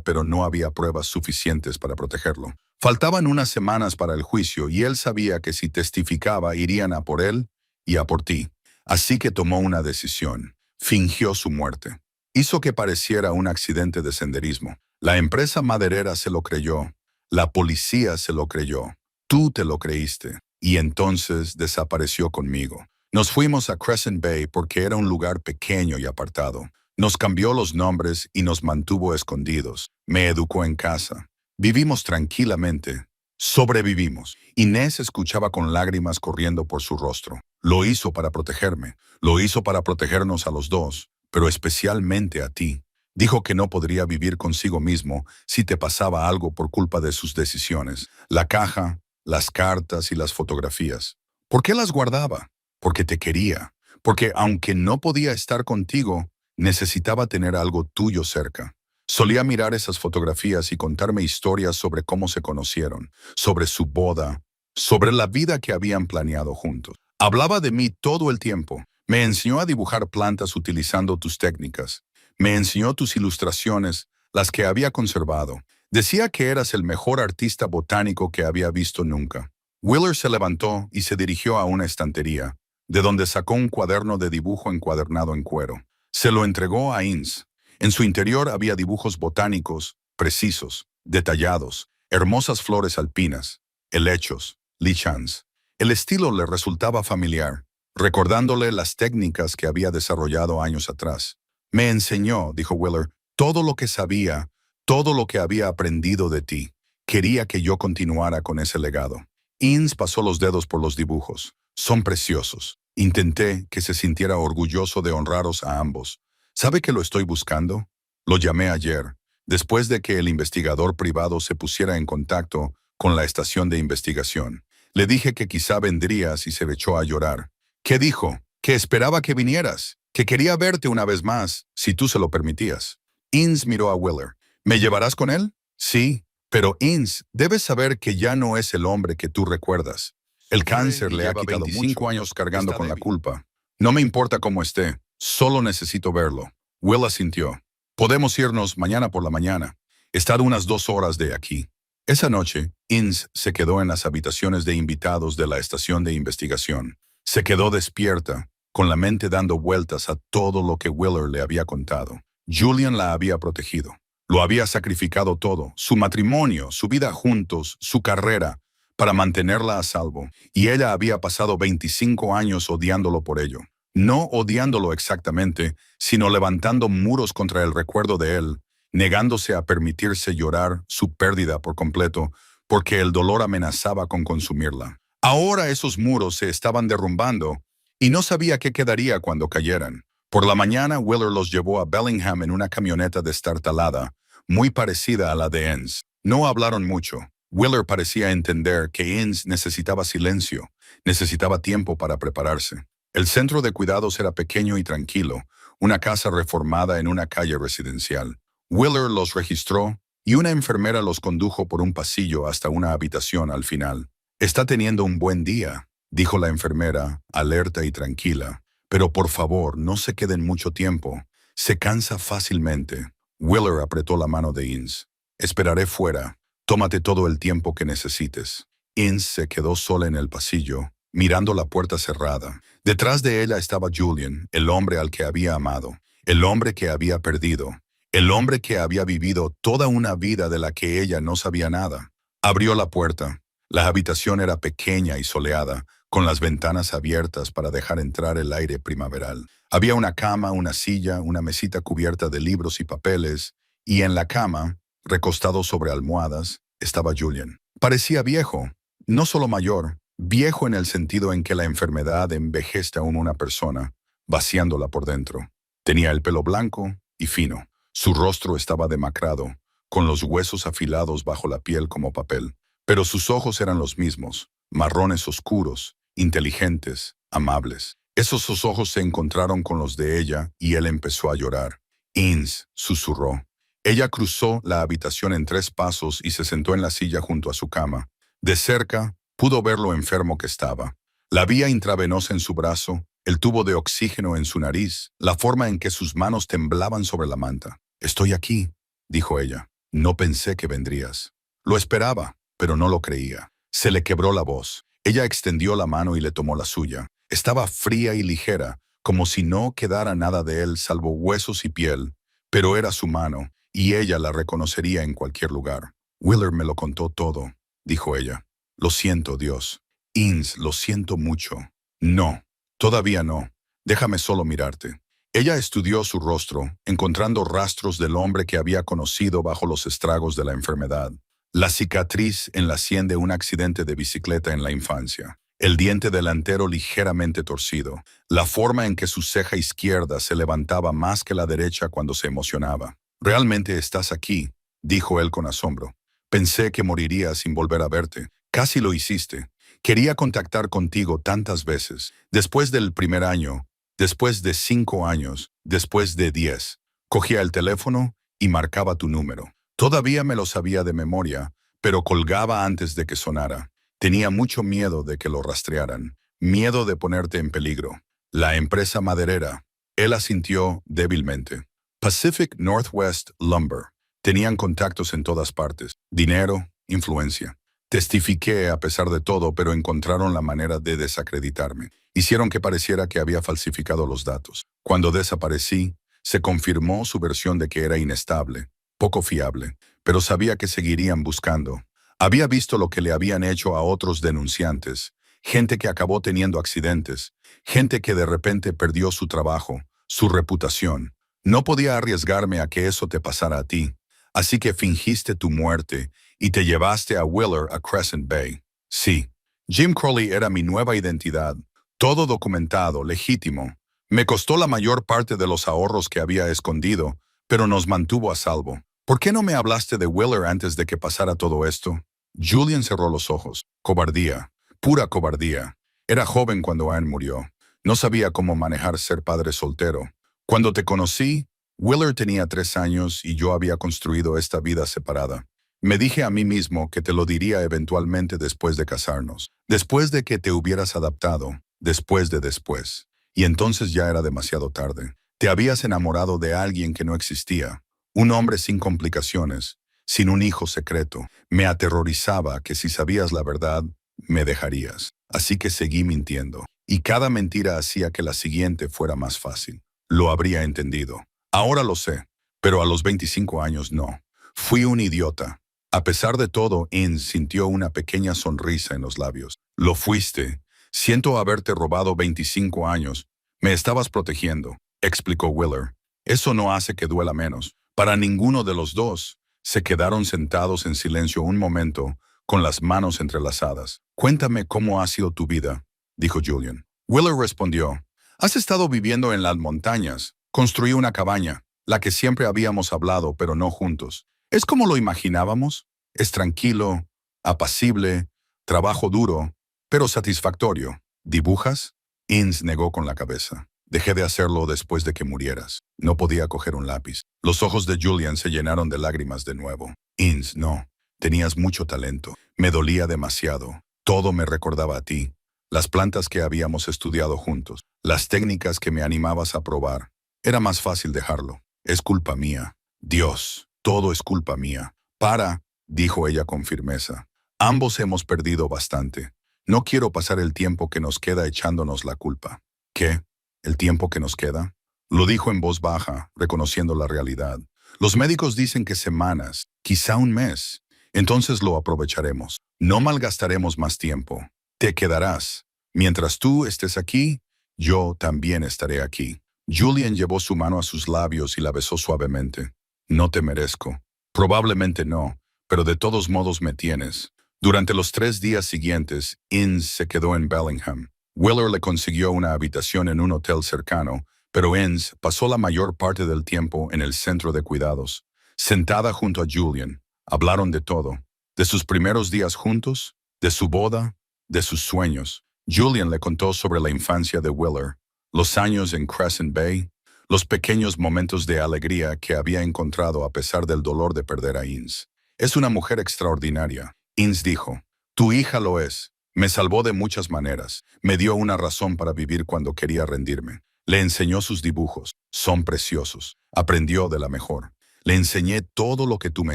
pero no había pruebas suficientes para protegerlo. Faltaban unas semanas para el juicio y él sabía que si testificaba irían a por él y a por ti. Así que tomó una decisión. Fingió su muerte. Hizo que pareciera un accidente de senderismo. La empresa maderera se lo creyó. La policía se lo creyó. Tú te lo creíste. Y entonces desapareció conmigo. Nos fuimos a Crescent Bay porque era un lugar pequeño y apartado. Nos cambió los nombres y nos mantuvo escondidos. Me educó en casa. Vivimos tranquilamente. Sobrevivimos. Inés escuchaba con lágrimas corriendo por su rostro. Lo hizo para protegerme. Lo hizo para protegernos a los dos, pero especialmente a ti. Dijo que no podría vivir consigo mismo si te pasaba algo por culpa de sus decisiones. La caja, las cartas y las fotografías. ¿Por qué las guardaba? Porque te quería. Porque aunque no podía estar contigo, necesitaba tener algo tuyo cerca. Solía mirar esas fotografías y contarme historias sobre cómo se conocieron, sobre su boda, sobre la vida que habían planeado juntos. Hablaba de mí todo el tiempo. Me enseñó a dibujar plantas utilizando tus técnicas. Me enseñó tus ilustraciones, las que había conservado. Decía que eras el mejor artista botánico que había visto nunca. Willer se levantó y se dirigió a una estantería, de donde sacó un cuaderno de dibujo encuadernado en cuero. Se lo entregó a Inns. En su interior había dibujos botánicos, precisos, detallados, hermosas flores alpinas, helechos, lichens. El estilo le resultaba familiar, recordándole las técnicas que había desarrollado años atrás. Me enseñó, dijo Willer, todo lo que sabía, todo lo que había aprendido de ti. Quería que yo continuara con ese legado. Inns pasó los dedos por los dibujos. Son preciosos. Intenté que se sintiera orgulloso de honraros a ambos. ¿Sabe que lo estoy buscando? Lo llamé ayer, después de que el investigador privado se pusiera en contacto con la estación de investigación. Le dije que quizá vendrías y se echó a llorar. ¿Qué dijo? Que esperaba que vinieras, que quería verte una vez más, si tú se lo permitías. Inns miró a Willer. ¿Me llevarás con él? Sí, pero Inns, debes saber que ya no es el hombre que tú recuerdas. El cáncer le ha quitado 25 años cargando con la culpa. No me importa cómo esté, solo necesito verlo. Will asintió. Podemos irnos mañana por la mañana. Está a unas 2 horas de aquí. Esa noche, Inns se quedó en las habitaciones de invitados de la estación de investigación. Se quedó despierta, con la mente dando vueltas a todo lo que Wheeler le había contado. Julian la había protegido. Lo había sacrificado todo, su matrimonio, su vida juntos, su carrera, para mantenerla a salvo. Y ella había pasado 25 años odiándolo por ello. No odiándolo exactamente, sino levantando muros contra el recuerdo de él, negándose a permitirse llorar su pérdida por completo, porque el dolor amenazaba con consumirla. Ahora esos muros se estaban derrumbando, y no sabía qué quedaría cuando cayeran. Por la mañana, Wheeler los llevó a Bellingham en una camioneta destartalada, muy parecida a la de Inns. No hablaron mucho. Wheeler parecía entender que Inns necesitaba silencio, necesitaba tiempo para prepararse. El centro de cuidados era pequeño y tranquilo, una casa reformada en una calle residencial. Wheeler los registró y una enfermera los condujo por un pasillo hasta una habitación al final. «Está teniendo un buen día», dijo la enfermera, alerta y tranquila. «Pero por favor, no se queden mucho tiempo. Se cansa fácilmente». Wheeler apretó la mano de Inns. «Esperaré fuera. Tómate todo el tiempo que necesites». Inns se quedó sola en el pasillo, mirando la puerta cerrada. Detrás de ella estaba Julian, el hombre al que había amado, el hombre que había perdido, el hombre que había vivido toda una vida de la que ella no sabía nada. Abrió la puerta. La habitación era pequeña y soleada, con las ventanas abiertas para dejar entrar el aire primaveral. Había una cama, una silla, una mesita cubierta de libros y papeles, y en la cama, recostado sobre almohadas, estaba Julian. Parecía viejo, no solo mayor, viejo en el sentido en que la enfermedad envejece aún una persona, vaciándola por dentro. Tenía el pelo blanco y fino. Su rostro estaba demacrado, con los huesos afilados bajo la piel como papel. Pero sus ojos eran los mismos, marrones oscuros, inteligentes, amables. Esos ojos se encontraron con los de ella y él empezó a llorar. «Inns», susurró. Ella cruzó la habitación en 3 pasos y se sentó en la silla junto a su cama. De cerca, pudo ver lo enfermo que estaba. La vía intravenosa en su brazo, el tubo de oxígeno en su nariz, la forma en que sus manos temblaban sobre la manta. «Estoy aquí», dijo ella. «No pensé que vendrías». Lo esperaba, pero no lo creía. Se le quebró la voz. Ella extendió la mano y le tomó la suya. Estaba fría y ligera, como si no quedara nada de él salvo huesos y piel, pero era su mano, y ella la reconocería en cualquier lugar. «Wheeler me lo contó todo», dijo ella. «Lo siento, Dios». «Inns, lo siento mucho». «No, todavía no. Déjame solo mirarte». Ella estudió su rostro, encontrando rastros del hombre que había conocido bajo los estragos de la enfermedad. La cicatriz en la sien de un accidente de bicicleta en la infancia. El diente delantero ligeramente torcido. La forma en que su ceja izquierda se levantaba más que la derecha cuando se emocionaba. «Realmente estás aquí», dijo él con asombro. «Pensé que morirías sin volver a verte. Casi lo hiciste. Quería contactar contigo tantas veces. Después del primer año, después de 5 años, después de 10. Cogía el teléfono y marcaba tu número. Todavía me lo sabía de memoria, pero colgaba antes de que sonara. Tenía mucho miedo de que lo rastrearan, miedo de ponerte en peligro». «La empresa maderera». Él asintió débilmente. «Pacific Northwest Lumber». Tenían contactos en todas partes. Dinero, influencia. Testifiqué a pesar de todo, pero encontraron la manera de desacreditarme. Hicieron que pareciera que había falsificado los datos. Cuando desaparecí, se confirmó su versión de que era inestable, poco fiable, pero sabía que seguirían buscando. Había visto lo que le habían hecho a otros denunciantes, gente que acabó teniendo accidentes, gente que de repente perdió su trabajo, su reputación. No podía arriesgarme a que eso te pasara a ti, así que fingiste tu muerte y te llevaste a Wheeler a Crescent Bay. Sí, Jim Crowley era mi nueva identidad, todo documentado, legítimo. Me costó la mayor parte de los ahorros que había escondido, pero nos mantuvo a salvo. ¿Por qué no me hablaste de Wheeler antes de que pasara todo esto? Julian cerró los ojos. Cobardía, pura cobardía. Era joven cuando Anne murió. No sabía cómo manejar ser padre soltero. Cuando te conocí, Wheeler tenía 3 años y yo había construido esta vida separada. Me dije a mí mismo que te lo diría eventualmente después de casarnos, después de que te hubieras adaptado, después. Y entonces ya era demasiado tarde. Te habías enamorado de alguien que no existía, Un hombre sin complicaciones, sin un hijo secreto. Me aterrorizaba que si sabías la verdad, me dejarías. Así que seguí mintiendo. Y cada mentira hacía que la siguiente fuera más fácil. Lo habría entendido. Ahora lo sé, pero a los 25 años no. Fui un idiota. A pesar de todo, Inns sintió una pequeña sonrisa en los labios. Lo fuiste. Siento haberte robado 25 años. Me estabas protegiendo, explicó Wheeler. Eso no hace que duela menos. Para ninguno de los dos. Se quedaron sentados en silencio un momento, con las manos entrelazadas. Cuéntame cómo ha sido tu vida, dijo Julian. Wheeler respondió. Has estado viviendo en las montañas. Construí una cabaña, la que siempre habíamos hablado, pero no juntos. ¿Es como lo imaginábamos? Es tranquilo, apacible, trabajo duro, pero satisfactorio. ¿Dibujas? Inns negó con la cabeza. Dejé de hacerlo después de que murieras. No podía coger un lápiz. Los ojos de Julian se llenaron de lágrimas de nuevo. Inns, no. Tenías mucho talento. Me dolía demasiado. Todo me recordaba a ti. Las plantas que habíamos estudiado juntos. Las técnicas que me animabas a probar. Era más fácil dejarlo. Es culpa mía. Dios, todo es culpa mía. Para, dijo ella con firmeza. Ambos hemos perdido bastante. No quiero pasar el tiempo que nos queda echándonos la culpa. ¿Qué? ¿El tiempo que nos queda? Lo dijo en voz baja, reconociendo la realidad. Los médicos dicen que semanas, quizá un mes. Entonces lo aprovecharemos. No malgastaremos más tiempo. Te quedarás. Mientras tú estés aquí, yo también estaré aquí. Julian llevó su mano a sus labios y la besó suavemente. No te merezco. Probablemente no, pero de todos modos me tienes. Durante los 3 días siguientes, Inns se quedó en Bellingham. Wheeler le consiguió una habitación en un hotel cercano, pero Inns pasó la mayor parte del tiempo en el centro de cuidados. Sentada junto a Julian, hablaron de todo. De sus primeros días juntos, de su boda, de sus sueños. Julian le contó sobre la infancia de Wheeler, los años en Crescent Bay, los pequeños momentos de alegría que había encontrado a pesar del dolor de perder a Inns. Es una mujer extraordinaria. Inns dijo, tu hija lo es. Me salvó de muchas maneras. Me dio una razón para vivir cuando quería rendirme. Le enseñó sus dibujos. Son preciosos. Aprendió de la mejor. Le enseñé todo lo que tú me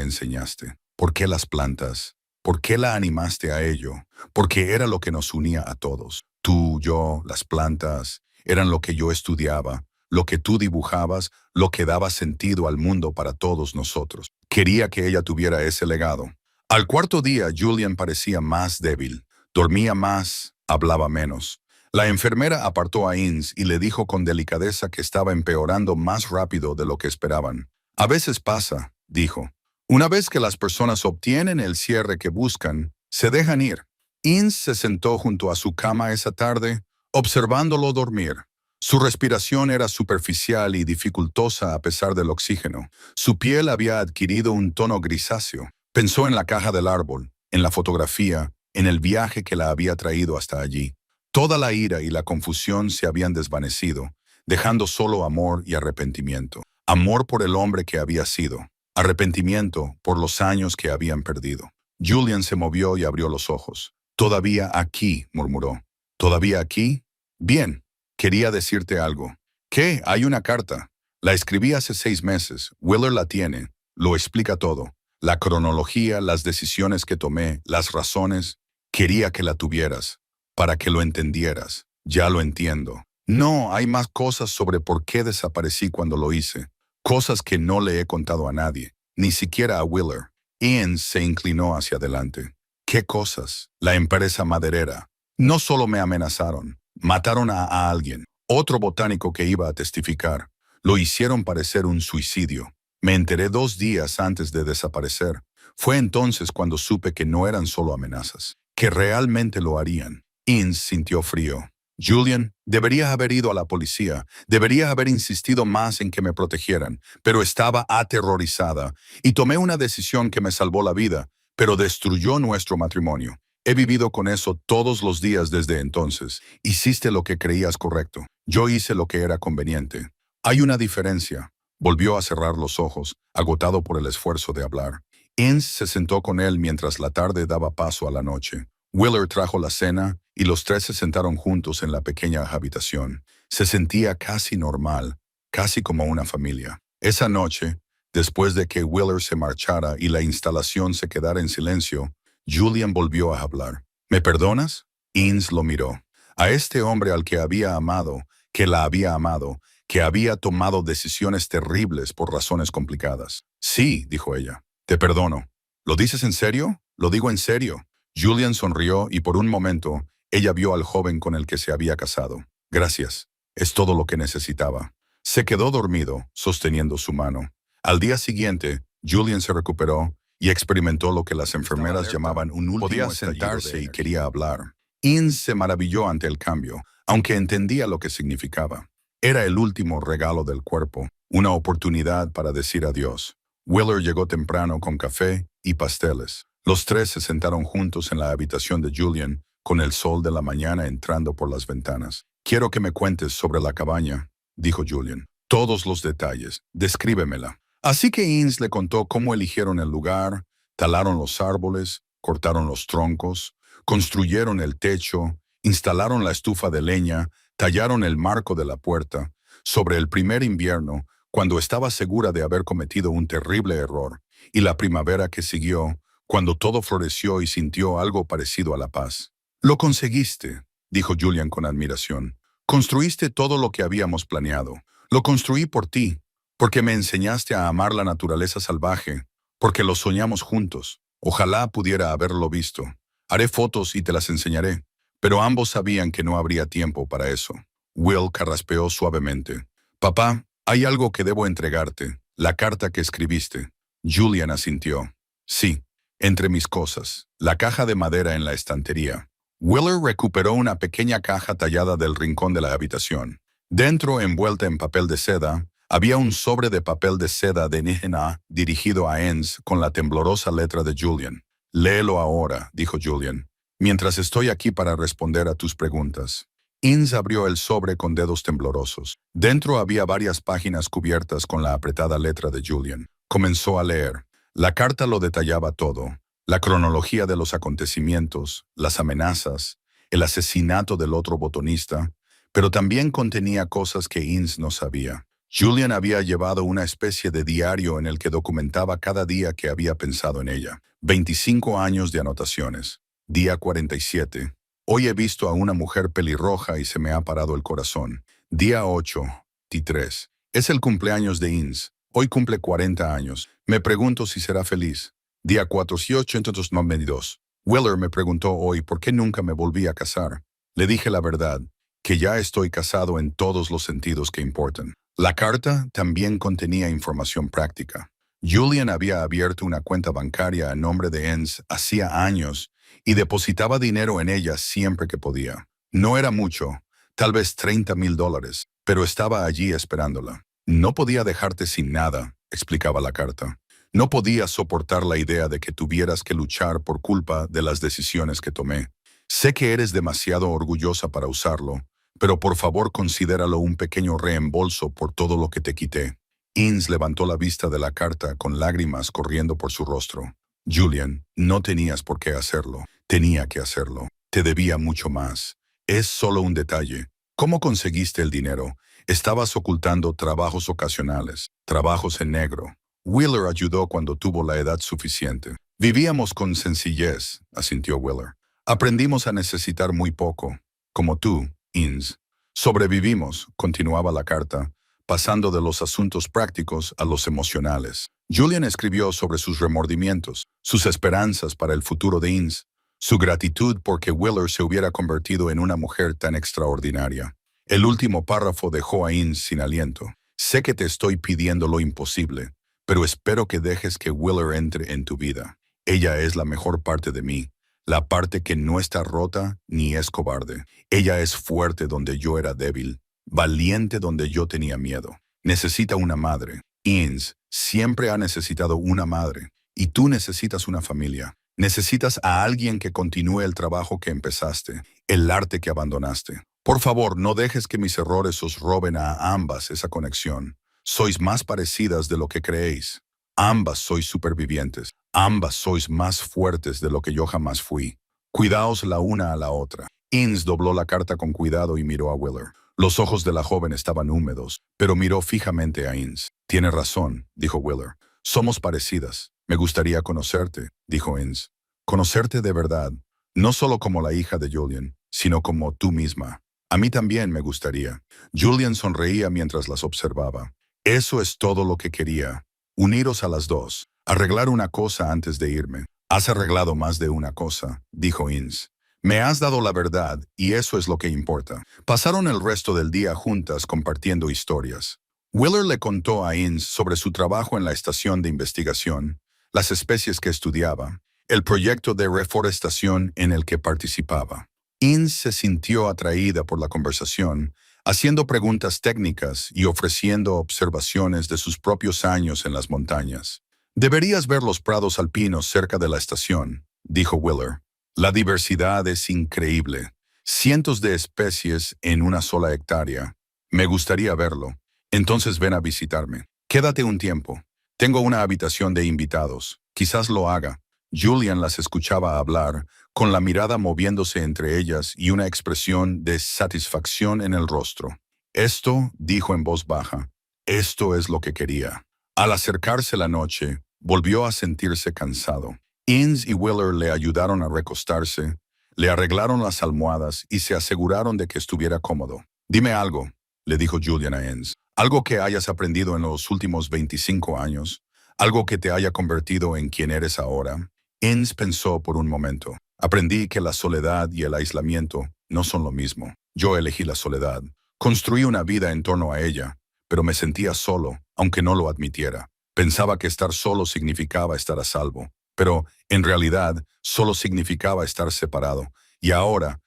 enseñaste. ¿Por qué las plantas? ¿Por qué la animaste a ello? Porque era lo que nos unía a todos. Tú, yo, las plantas, eran lo que yo estudiaba, lo que tú dibujabas, lo que daba sentido al mundo para todos nosotros. Quería que ella tuviera ese legado. Al cuarto día, Julian parecía más débil. Dormía más, hablaba menos. La enfermera apartó a Inns y le dijo con delicadeza que estaba empeorando más rápido de lo que esperaban. A veces pasa, dijo. Una vez que las personas obtienen el cierre que buscan, se dejan ir. Inns se sentó junto a su cama esa tarde, observándolo dormir. Su respiración era superficial y dificultosa a pesar del oxígeno. Su piel había adquirido un tono grisáceo. Pensó en la caja del árbol, en la fotografía, en el viaje que la había traído hasta allí. Toda la ira y la confusión se habían desvanecido, dejando solo amor y arrepentimiento. Amor por el hombre que había sido. Arrepentimiento por los años que habían perdido. Julian se movió y abrió los ojos. «Todavía aquí», murmuró. «¿Todavía aquí? Bien, quería decirte algo». «¿Qué? Hay una carta». «La escribí hace 6 meses. Wheeler la tiene. Lo explica todo. La cronología, las decisiones que tomé, las razones. Quería que la tuvieras, para que lo entendieras. Ya lo entiendo. No, hay más cosas sobre por qué desaparecí cuando lo hice. Cosas que no le he contado a nadie, ni siquiera a Wheeler». Ian se inclinó hacia adelante. «¿Qué cosas?» «La empresa maderera. No solo me amenazaron, mataron a alguien, otro botánico que iba a testificar. Lo hicieron parecer un suicidio. Me enteré 2 días antes de desaparecer. Fue entonces cuando supe que no eran solo amenazas, que realmente lo harían». Inns sintió frío. «Julian, debería haber ido a la policía, debería haber insistido más en que me protegieran, pero estaba aterrorizada y tomé una decisión que me salvó la vida, pero destruyó nuestro matrimonio. He vivido con eso todos los días desde entonces. Hiciste lo que creías correcto. Yo hice lo que era conveniente. Hay una diferencia». Volvió a cerrar los ojos, agotado por el esfuerzo de hablar. Inns se sentó con él mientras la tarde daba paso a la noche. Wheeler trajo la cena y los 3 se sentaron juntos en la pequeña habitación. Se sentía casi normal, casi como una familia. Esa noche, Después de que Wheeler se marchara y la instalación se quedara en silencio, Julian volvió a hablar. ¿Me perdonas? Innes lo miró. A este hombre al que había amado, que la había amado, que había tomado decisiones terribles por razones complicadas. Sí, dijo ella. Te perdono. ¿Lo dices en serio? Lo digo en serio. Julian sonrió y por un momento ella vio al joven con el que se había casado. Gracias. Es todo lo que necesitaba. Se quedó dormido, sosteniendo su mano. Al día siguiente, Julian se recuperó y experimentó lo que las enfermeras llamaban un último Podía estallido sentarse de y energía. Quería hablar. Innes se maravilló ante el cambio, aunque entendía lo que significaba. Era el último regalo del cuerpo, una oportunidad para decir adiós. Wheeler llegó temprano con café y pasteles. Los tres se sentaron juntos en la habitación de Julian, con el sol de la mañana entrando por las ventanas. Quiero que me cuentes sobre la cabaña, dijo Julian. Todos los detalles. Descríbemela. Así que Innes le contó cómo eligieron el lugar, talaron los árboles, cortaron los troncos, construyeron el techo, instalaron la estufa de leña, tallaron el marco de la puerta. Sobre el primer invierno, cuando estaba segura de haber cometido un terrible error, y la primavera que siguió, cuando todo floreció y sintió algo parecido a la paz. Lo conseguiste, dijo Julian con admiración. Construiste todo lo que habíamos planeado. Lo construí por ti, porque me enseñaste a amar la naturaleza salvaje, porque lo soñamos juntos. Ojalá pudiera haberlo visto. Haré fotos y te las enseñaré. Pero ambos sabían que no habría tiempo para eso. Will carraspeó suavemente. Papá, hay algo que debo entregarte. La carta que escribiste. Julian asintió. Sí, entre mis cosas. La caja de madera en la estantería. Wheeler recuperó una pequeña caja tallada del rincón de la habitación. Dentro, envuelta en papel de seda, había un sobre de papel de seda de Nihena dirigido a Innes con la temblorosa letra de Julian. Léelo ahora, dijo Julian, mientras estoy aquí para responder a tus preguntas. Innes abrió el sobre con dedos temblorosos. Dentro había varias páginas cubiertas con la apretada letra de Julian. Comenzó a leer. La carta lo detallaba todo. La cronología de los acontecimientos, las amenazas, el asesinato del otro botonista, pero también contenía cosas que Innes no sabía. Julian había llevado una especie de diario en el que documentaba cada día que había pensado en ella. 25 años de anotaciones. Día 47. Hoy he visto a una mujer pelirroja y se me ha parado el corazón. Día 8. T3. Es el cumpleaños de Innes. Hoy cumple 40 años. Me pregunto si será feliz. Día 492. Wheeler me preguntó hoy por qué nunca me volví a casar. Le dije la verdad, que ya estoy casado en todos los sentidos que importan. La carta también contenía información práctica. Julian había abierto una cuenta bancaria a nombre de Innes hacía años y depositaba dinero en ella siempre que podía. No era mucho, tal vez $30,000, pero estaba allí esperándola. No podía dejarte sin nada, explicaba la carta. No podía soportar la idea de que tuvieras que luchar por culpa de las decisiones que tomé. Sé que eres demasiado orgullosa para usarlo, pero por favor considéralo un pequeño reembolso por todo lo que te quité. Innes levantó la vista de la carta con lágrimas corriendo por su rostro. Julian, no tenías por qué hacerlo. Tenía que hacerlo. Te debía mucho más. Es solo un detalle. ¿Cómo conseguiste el dinero? Estabas ocultando trabajos ocasionales, trabajos en negro. Wheeler ayudó cuando tuvo la edad suficiente. Vivíamos con sencillez, asintió Wheeler. Aprendimos a necesitar muy poco. Como tú, Innes. Sobrevivimos, continuaba la carta, pasando de los asuntos prácticos a los emocionales. Julian escribió sobre sus remordimientos, sus esperanzas para el futuro de Innes, su gratitud porque Wheeler se hubiera convertido en una mujer tan extraordinaria. El último párrafo dejó a Innes sin aliento. Sé que te estoy pidiendo lo imposible, pero espero que dejes que Wheeler entre en tu vida. Ella es la mejor parte de mí, la parte que no está rota ni es cobarde. Ella es fuerte donde yo era débil, valiente donde yo tenía miedo. Necesita una madre. Innes siempre ha necesitado una madre, y tú necesitas una familia. Necesitas a alguien que continúe el trabajo que empezaste, el arte que abandonaste. Por favor, no dejes que mis errores os roben a ambas esa conexión. Sois más parecidas de lo que creéis. Ambas sois supervivientes. Ambas sois más fuertes de lo que yo jamás fui. Cuidaos la una a la otra. Innes dobló la carta con cuidado y miró a Wheeler. Los ojos de la joven estaban húmedos, pero miró fijamente a Innes. Tiene razón, dijo Wheeler. Somos parecidas. Me gustaría conocerte, dijo Inns. Conocerte de verdad, no solo como la hija de Julian, sino como tú misma. A mí también me gustaría. Julian sonreía mientras las observaba. Eso es todo lo que quería. Uniros a las dos. Arreglar una cosa antes de irme. Has arreglado más de una cosa, dijo Inns. Me has dado la verdad, y eso es lo que importa. Pasaron el resto del día juntas compartiendo historias. Wheeler le contó a Inns sobre su trabajo en la estación de investigación, las especies que estudiaba, el proyecto de reforestación en el que participaba. Inns se sintió atraída por la conversación, haciendo preguntas técnicas y ofreciendo observaciones de sus propios años en las montañas. Deberías ver los prados alpinos cerca de la estación, dijo Wheeler. La diversidad es increíble. Cientos de especies en una sola hectárea. Me gustaría verlo. Entonces ven a visitarme. Quédate un tiempo. Tengo una habitación de invitados. Quizás lo haga. Julian las escuchaba hablar, con la mirada moviéndose entre ellas y una expresión de satisfacción en el rostro. Esto, dijo en voz baja, esto es lo que quería. Al acercarse la noche, volvió a sentirse cansado. Inns y Wheeler le ayudaron a recostarse, le arreglaron las almohadas y se aseguraron de que estuviera cómodo. Dime algo, le dijo Julian a Inns. Algo que hayas aprendido en los últimos 25 años, algo que te haya convertido en quien eres ahora. Inns pensó por un momento. Aprendí que la soledad y el aislamiento no son lo mismo. Yo elegí la soledad. Construí una vida en torno a ella, pero me sentía solo, aunque no lo admitiera. Pensaba que estar solo significaba estar a salvo, pero en realidad solo significaba estar separado. Y ahora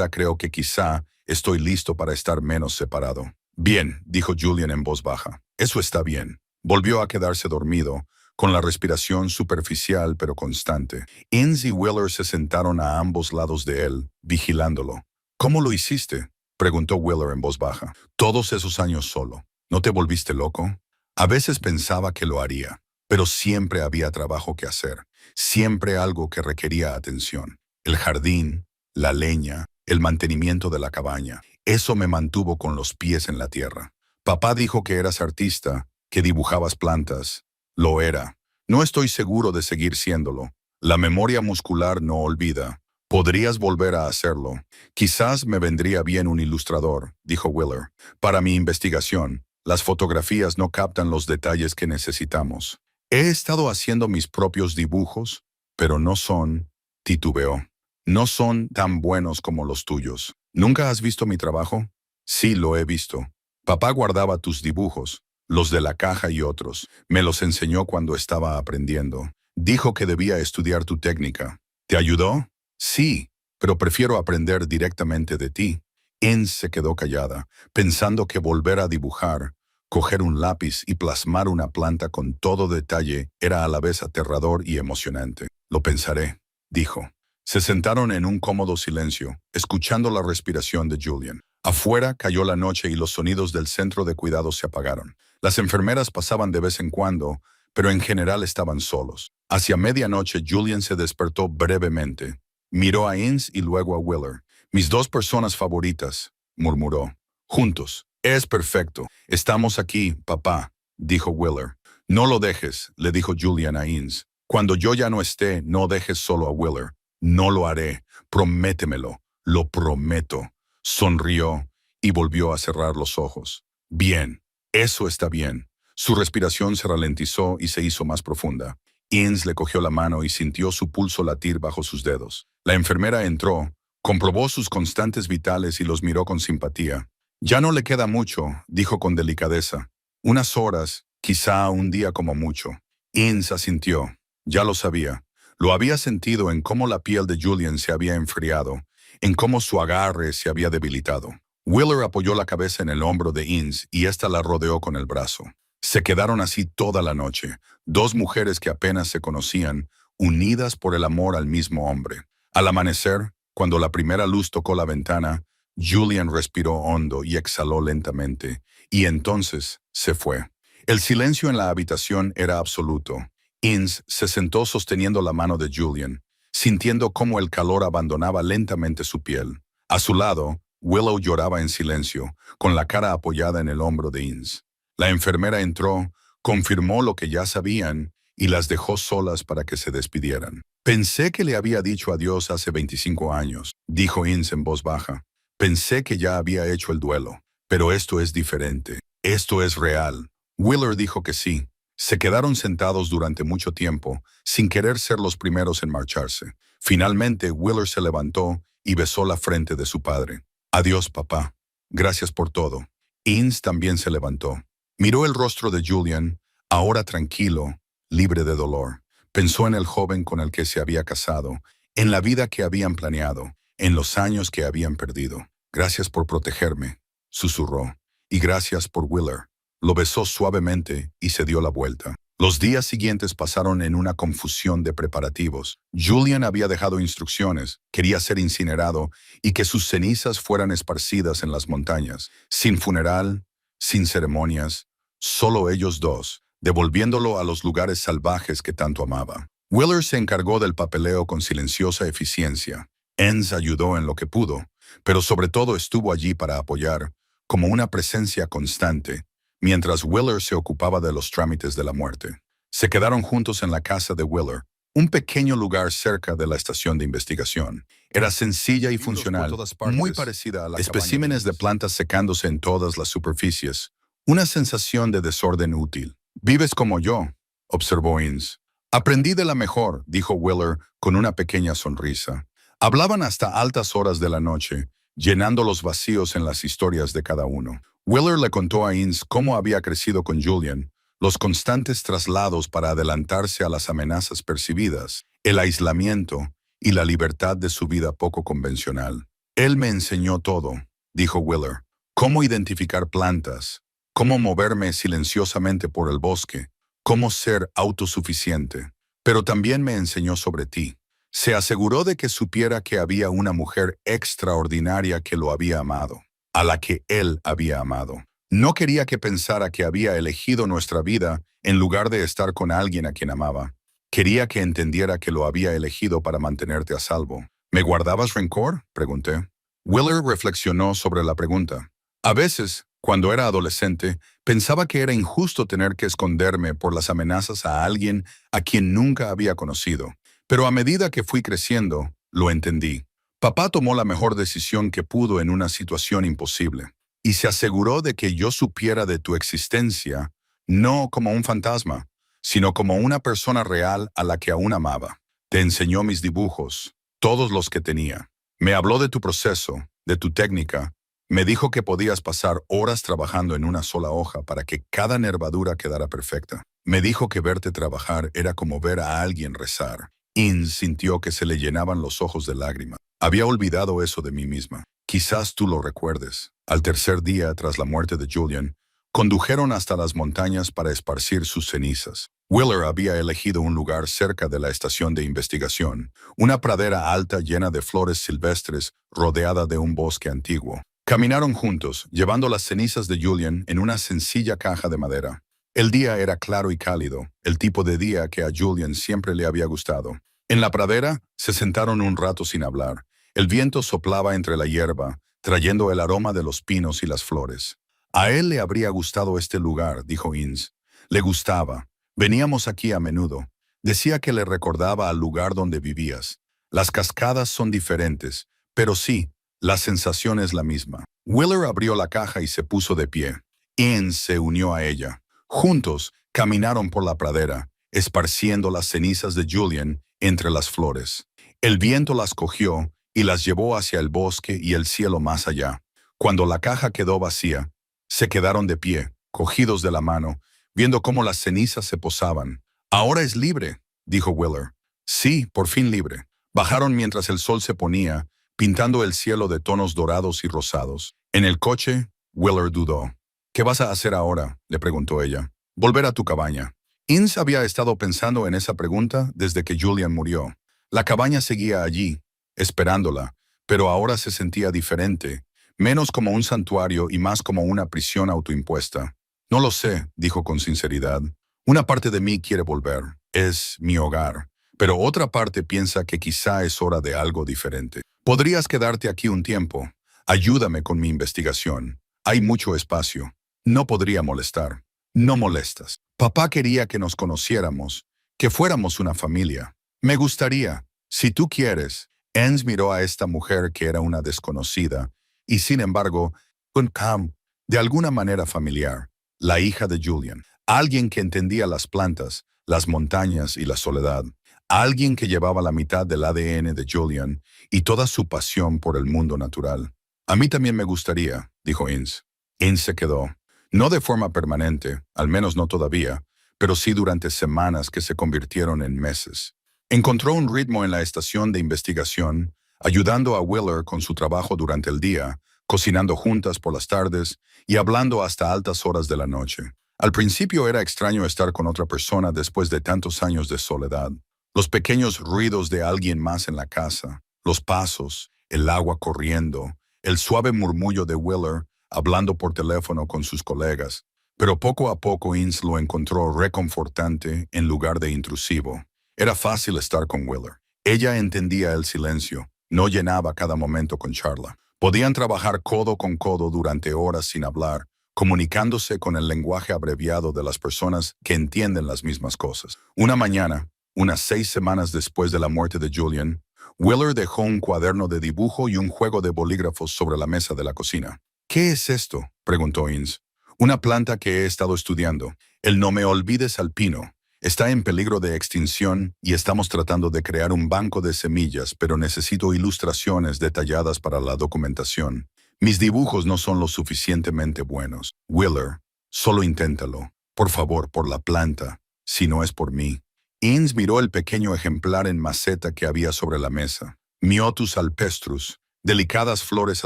creo que quizá estoy listo para estar menos separado. Bien, dijo Julian en voz baja. Eso está bien. Volvió a quedarse dormido, con la respiración superficial pero constante. Inns y Wheeler se sentaron a ambos lados de él, vigilándolo. ¿Cómo lo hiciste?, preguntó Wheeler en voz baja. Todos esos años solo. ¿No te volviste loco? A veces pensaba que lo haría, pero siempre había trabajo que hacer. Siempre algo que requería atención. El jardín, la leña, el mantenimiento de la cabaña. Eso me mantuvo con los pies en la tierra. Papá dijo que eras artista, que dibujabas plantas. Lo era. No estoy seguro de seguir siéndolo. La memoria muscular no olvida. Podrías volver a hacerlo. Quizás me vendría bien un ilustrador, dijo Wheeler. Para mi investigación, las fotografías no captan los detalles que necesitamos. He estado haciendo mis propios dibujos, pero no son, titubeó. No son tan buenos como los tuyos. ¿Nunca has visto mi trabajo? Sí, lo he visto. Papá guardaba tus dibujos, los de la caja y otros. Me los enseñó cuando estaba aprendiendo. Dijo que debía estudiar tu técnica. ¿Te ayudó? Sí, pero prefiero aprender directamente de ti. Inns se quedó callada, pensando que volver a dibujar, coger un lápiz y plasmar una planta con todo detalle era a la vez aterrador y emocionante. Lo pensaré, dijo. Se sentaron en un cómodo silencio, escuchando la respiración de Julian. Afuera cayó la noche y los sonidos del centro de cuidados se apagaron. Las enfermeras pasaban de vez en cuando, pero en general estaban solos. Hacia medianoche Julian se despertó brevemente. Miró a Inns y luego a Wheeler. Mis dos personas favoritas, murmuró. Juntos. Es perfecto. Estamos aquí, papá, dijo Wheeler. No lo dejes, le dijo Julian a Inns. Cuando yo ya no esté, no dejes solo a Wheeler. No lo haré. Prométemelo. Lo prometo. Sonrió y volvió a cerrar los ojos. Bien. Eso está bien. Su respiración se ralentizó y se hizo más profunda. Inns le cogió la mano y sintió su pulso latir bajo sus dedos. La enfermera entró, comprobó sus constantes vitales y los miró con simpatía. Ya no le queda mucho, dijo con delicadeza. Unas horas, quizá un día como mucho. Inns asintió. Ya lo sabía. Lo había sentido en cómo la piel de Julian se había enfriado, en cómo su agarre se había debilitado. Wheeler apoyó la cabeza en el hombro de Inns y ésta la rodeó con el brazo. Se quedaron así toda la noche, dos mujeres que apenas se conocían, unidas por el amor al mismo hombre. Al amanecer, cuando la primera luz tocó la ventana, Julian respiró hondo y exhaló lentamente, y entonces se fue. El silencio en la habitación era absoluto. Inns se sentó sosteniendo la mano de Julian, sintiendo cómo el calor abandonaba lentamente su piel. A su lado, Willow lloraba en silencio, con la cara apoyada en el hombro de Inns. La enfermera entró, confirmó lo que ya sabían y las dejó solas para que se despidieran. Pensé que le había dicho adiós hace 25 años, dijo Ince en voz baja. Pensé que ya había hecho el duelo, pero esto es diferente. Esto es real. Wheeler dijo que sí. Se quedaron sentados durante mucho tiempo, sin querer ser los primeros en marcharse. Finalmente, Wheeler se levantó y besó la frente de su padre. Adiós, papá. Gracias por todo. Ince también se levantó. Miró el rostro de Julian, ahora tranquilo, libre de dolor. Pensó en el joven con el que se había casado, en la vida que habían planeado, en los años que habían perdido. Gracias por protegerme, susurró. Y gracias por Wheeler. Lo besó suavemente y se dio la vuelta. Los días siguientes pasaron en una confusión de preparativos. Julian había dejado instrucciones, quería ser incinerado y que sus cenizas fueran esparcidas en las montañas, sin funeral, sin ceremonias, solo ellos dos, devolviéndolo a los lugares salvajes que tanto amaba. Wheeler se encargó del papeleo con silenciosa eficiencia. Enz ayudó en lo que pudo, pero sobre todo estuvo allí para apoyar, como una presencia constante, mientras Wheeler se ocupaba de los trámites de la muerte. Se quedaron juntos en la casa de Wheeler, un pequeño lugar cerca de la estación de investigación. Era sencilla y funcional, muy parecida a la especímenes de plantas secándose en todas las superficies. Una sensación de desorden útil. «Vives como yo», observó Ince. «Aprendí de la mejor», dijo Wheeler con una pequeña sonrisa. Hablaban hasta altas horas de la noche, llenando los vacíos en las historias de cada uno. Wheeler le contó a Ince cómo había crecido con Julian, los constantes traslados para adelantarse a las amenazas percibidas, el aislamiento y la libertad de su vida poco convencional. «Él me enseñó todo», dijo Wheeler. «Cómo identificar plantas, cómo moverme silenciosamente por el bosque, cómo ser autosuficiente. Pero también me enseñó sobre ti. Se aseguró de que supiera que había una mujer extraordinaria que lo había amado, a la que él había amado. No quería que pensara que había elegido nuestra vida en lugar de estar con alguien a quien amaba. Quería que entendiera que lo había elegido para mantenerte a salvo». «¿Me guardabas rencor?», pregunté. Wheeler reflexionó sobre la pregunta. «A veces, cuando era adolescente, pensaba que era injusto tener que esconderme por las amenazas a alguien a quien nunca había conocido. Pero a medida que fui creciendo, lo entendí. Papá tomó la mejor decisión que pudo en una situación imposible, y se aseguró de que yo supiera de tu existencia, no como un fantasma, sino como una persona real a la que aún amaba. Te enseñó mis dibujos, todos los que tenía. Me habló de tu proceso, de tu técnica. Me dijo que podías pasar horas trabajando en una sola hoja para que cada nervadura quedara perfecta. Me dijo que verte trabajar era como ver a alguien rezar». Ince sintió que se le llenaban los ojos de lágrimas. Había olvidado eso de mí misma. Quizás tú lo recuerdes. Al tercer día, tras la muerte de Julian, condujeron hasta las montañas para esparcir sus cenizas. Wheeler había elegido un lugar cerca de la estación de investigación, una pradera alta llena de flores silvestres rodeada de un bosque antiguo. Caminaron juntos, llevando las cenizas de Julian en una sencilla caja de madera. El día era claro y cálido, el tipo de día que a Julian siempre le había gustado. En la pradera se sentaron un rato sin hablar. El viento soplaba entre la hierba, trayendo el aroma de los pinos y las flores. «A él le habría gustado este lugar», dijo Ince. «Le gustaba. Veníamos aquí a menudo. Decía que le recordaba al lugar donde vivías. Las cascadas son diferentes, pero sí, la sensación es la misma». Wheeler abrió la caja y se puso de pie. Ince se unió a ella. Juntos caminaron por la pradera, esparciendo las cenizas de Julian entre las flores. El viento las cogió y las llevó hacia el bosque y el cielo más allá. Cuando la caja quedó vacía, se quedaron de pie, cogidos de la mano, viendo cómo las cenizas se posaban. «Ahora es libre», dijo Wheeler. «Sí, por fin libre». Bajaron mientras el sol se ponía, pintando el cielo de tonos dorados y rosados. En el coche, Wheeler dudó. «¿Qué vas a hacer ahora?», le preguntó ella. «Volver a tu cabaña». Ince había estado pensando en esa pregunta desde que Julian murió. La cabaña seguía allí, esperándola, pero ahora se sentía diferente, menos como un santuario y más como una prisión autoimpuesta. «No lo sé», dijo con sinceridad. «Una parte de mí quiere volver. Es mi hogar. Pero otra parte piensa que quizá es hora de algo diferente. Podrías quedarte aquí un tiempo. Ayúdame con mi investigación. Hay mucho espacio. No podría molestar». No molestas. Papá quería que nos conociéramos, que fuéramos una familia. Me gustaría, si tú quieres. Enz miró a esta mujer que era una desconocida, y sin embargo, con Cam, de alguna manera familiar, la hija de Julian. Alguien que entendía las plantas, las montañas y la soledad. Alguien que llevaba la mitad del ADN de Julian y toda su pasión por el mundo natural. A mí también me gustaría, dijo Inz. Inz se quedó. No de forma permanente, al menos no todavía, pero sí durante semanas que se convirtieron en meses. Encontró un ritmo en la estación de investigación, ayudando a Wheeler con su trabajo durante el día, cocinando juntas por las tardes y hablando hasta altas horas de la noche. Al principio era extraño estar con otra persona después de tantos años de soledad. Los pequeños ruidos de alguien más en la casa, los pasos, el agua corriendo, el suave murmullo de Wheeler hablando por teléfono con sus colegas. Pero poco a poco Inz lo encontró reconfortante en lugar de intrusivo. Era fácil estar con Wheeler. Ella entendía el silencio, no llenaba cada momento con charla. Podían trabajar codo con codo durante horas sin hablar, comunicándose con el lenguaje abreviado de las personas que entienden las mismas cosas. Una mañana, unas 6 semanas después de la muerte de Julian, Wheeler dejó un cuaderno de dibujo y un juego de bolígrafos sobre la mesa de la cocina. ¿Qué es esto?, preguntó Inz. Una planta que he estado estudiando, el no me olvides alpino. Está en peligro de extinción y estamos tratando de crear un banco de semillas, pero necesito ilustraciones detalladas para la documentación. Mis dibujos no son lo suficientemente buenos. Wheeler, solo inténtalo. Por favor, por la planta, si no es por mí. Inz miró el pequeño ejemplar en maceta que había sobre la mesa. Myotus alpestrus, delicadas flores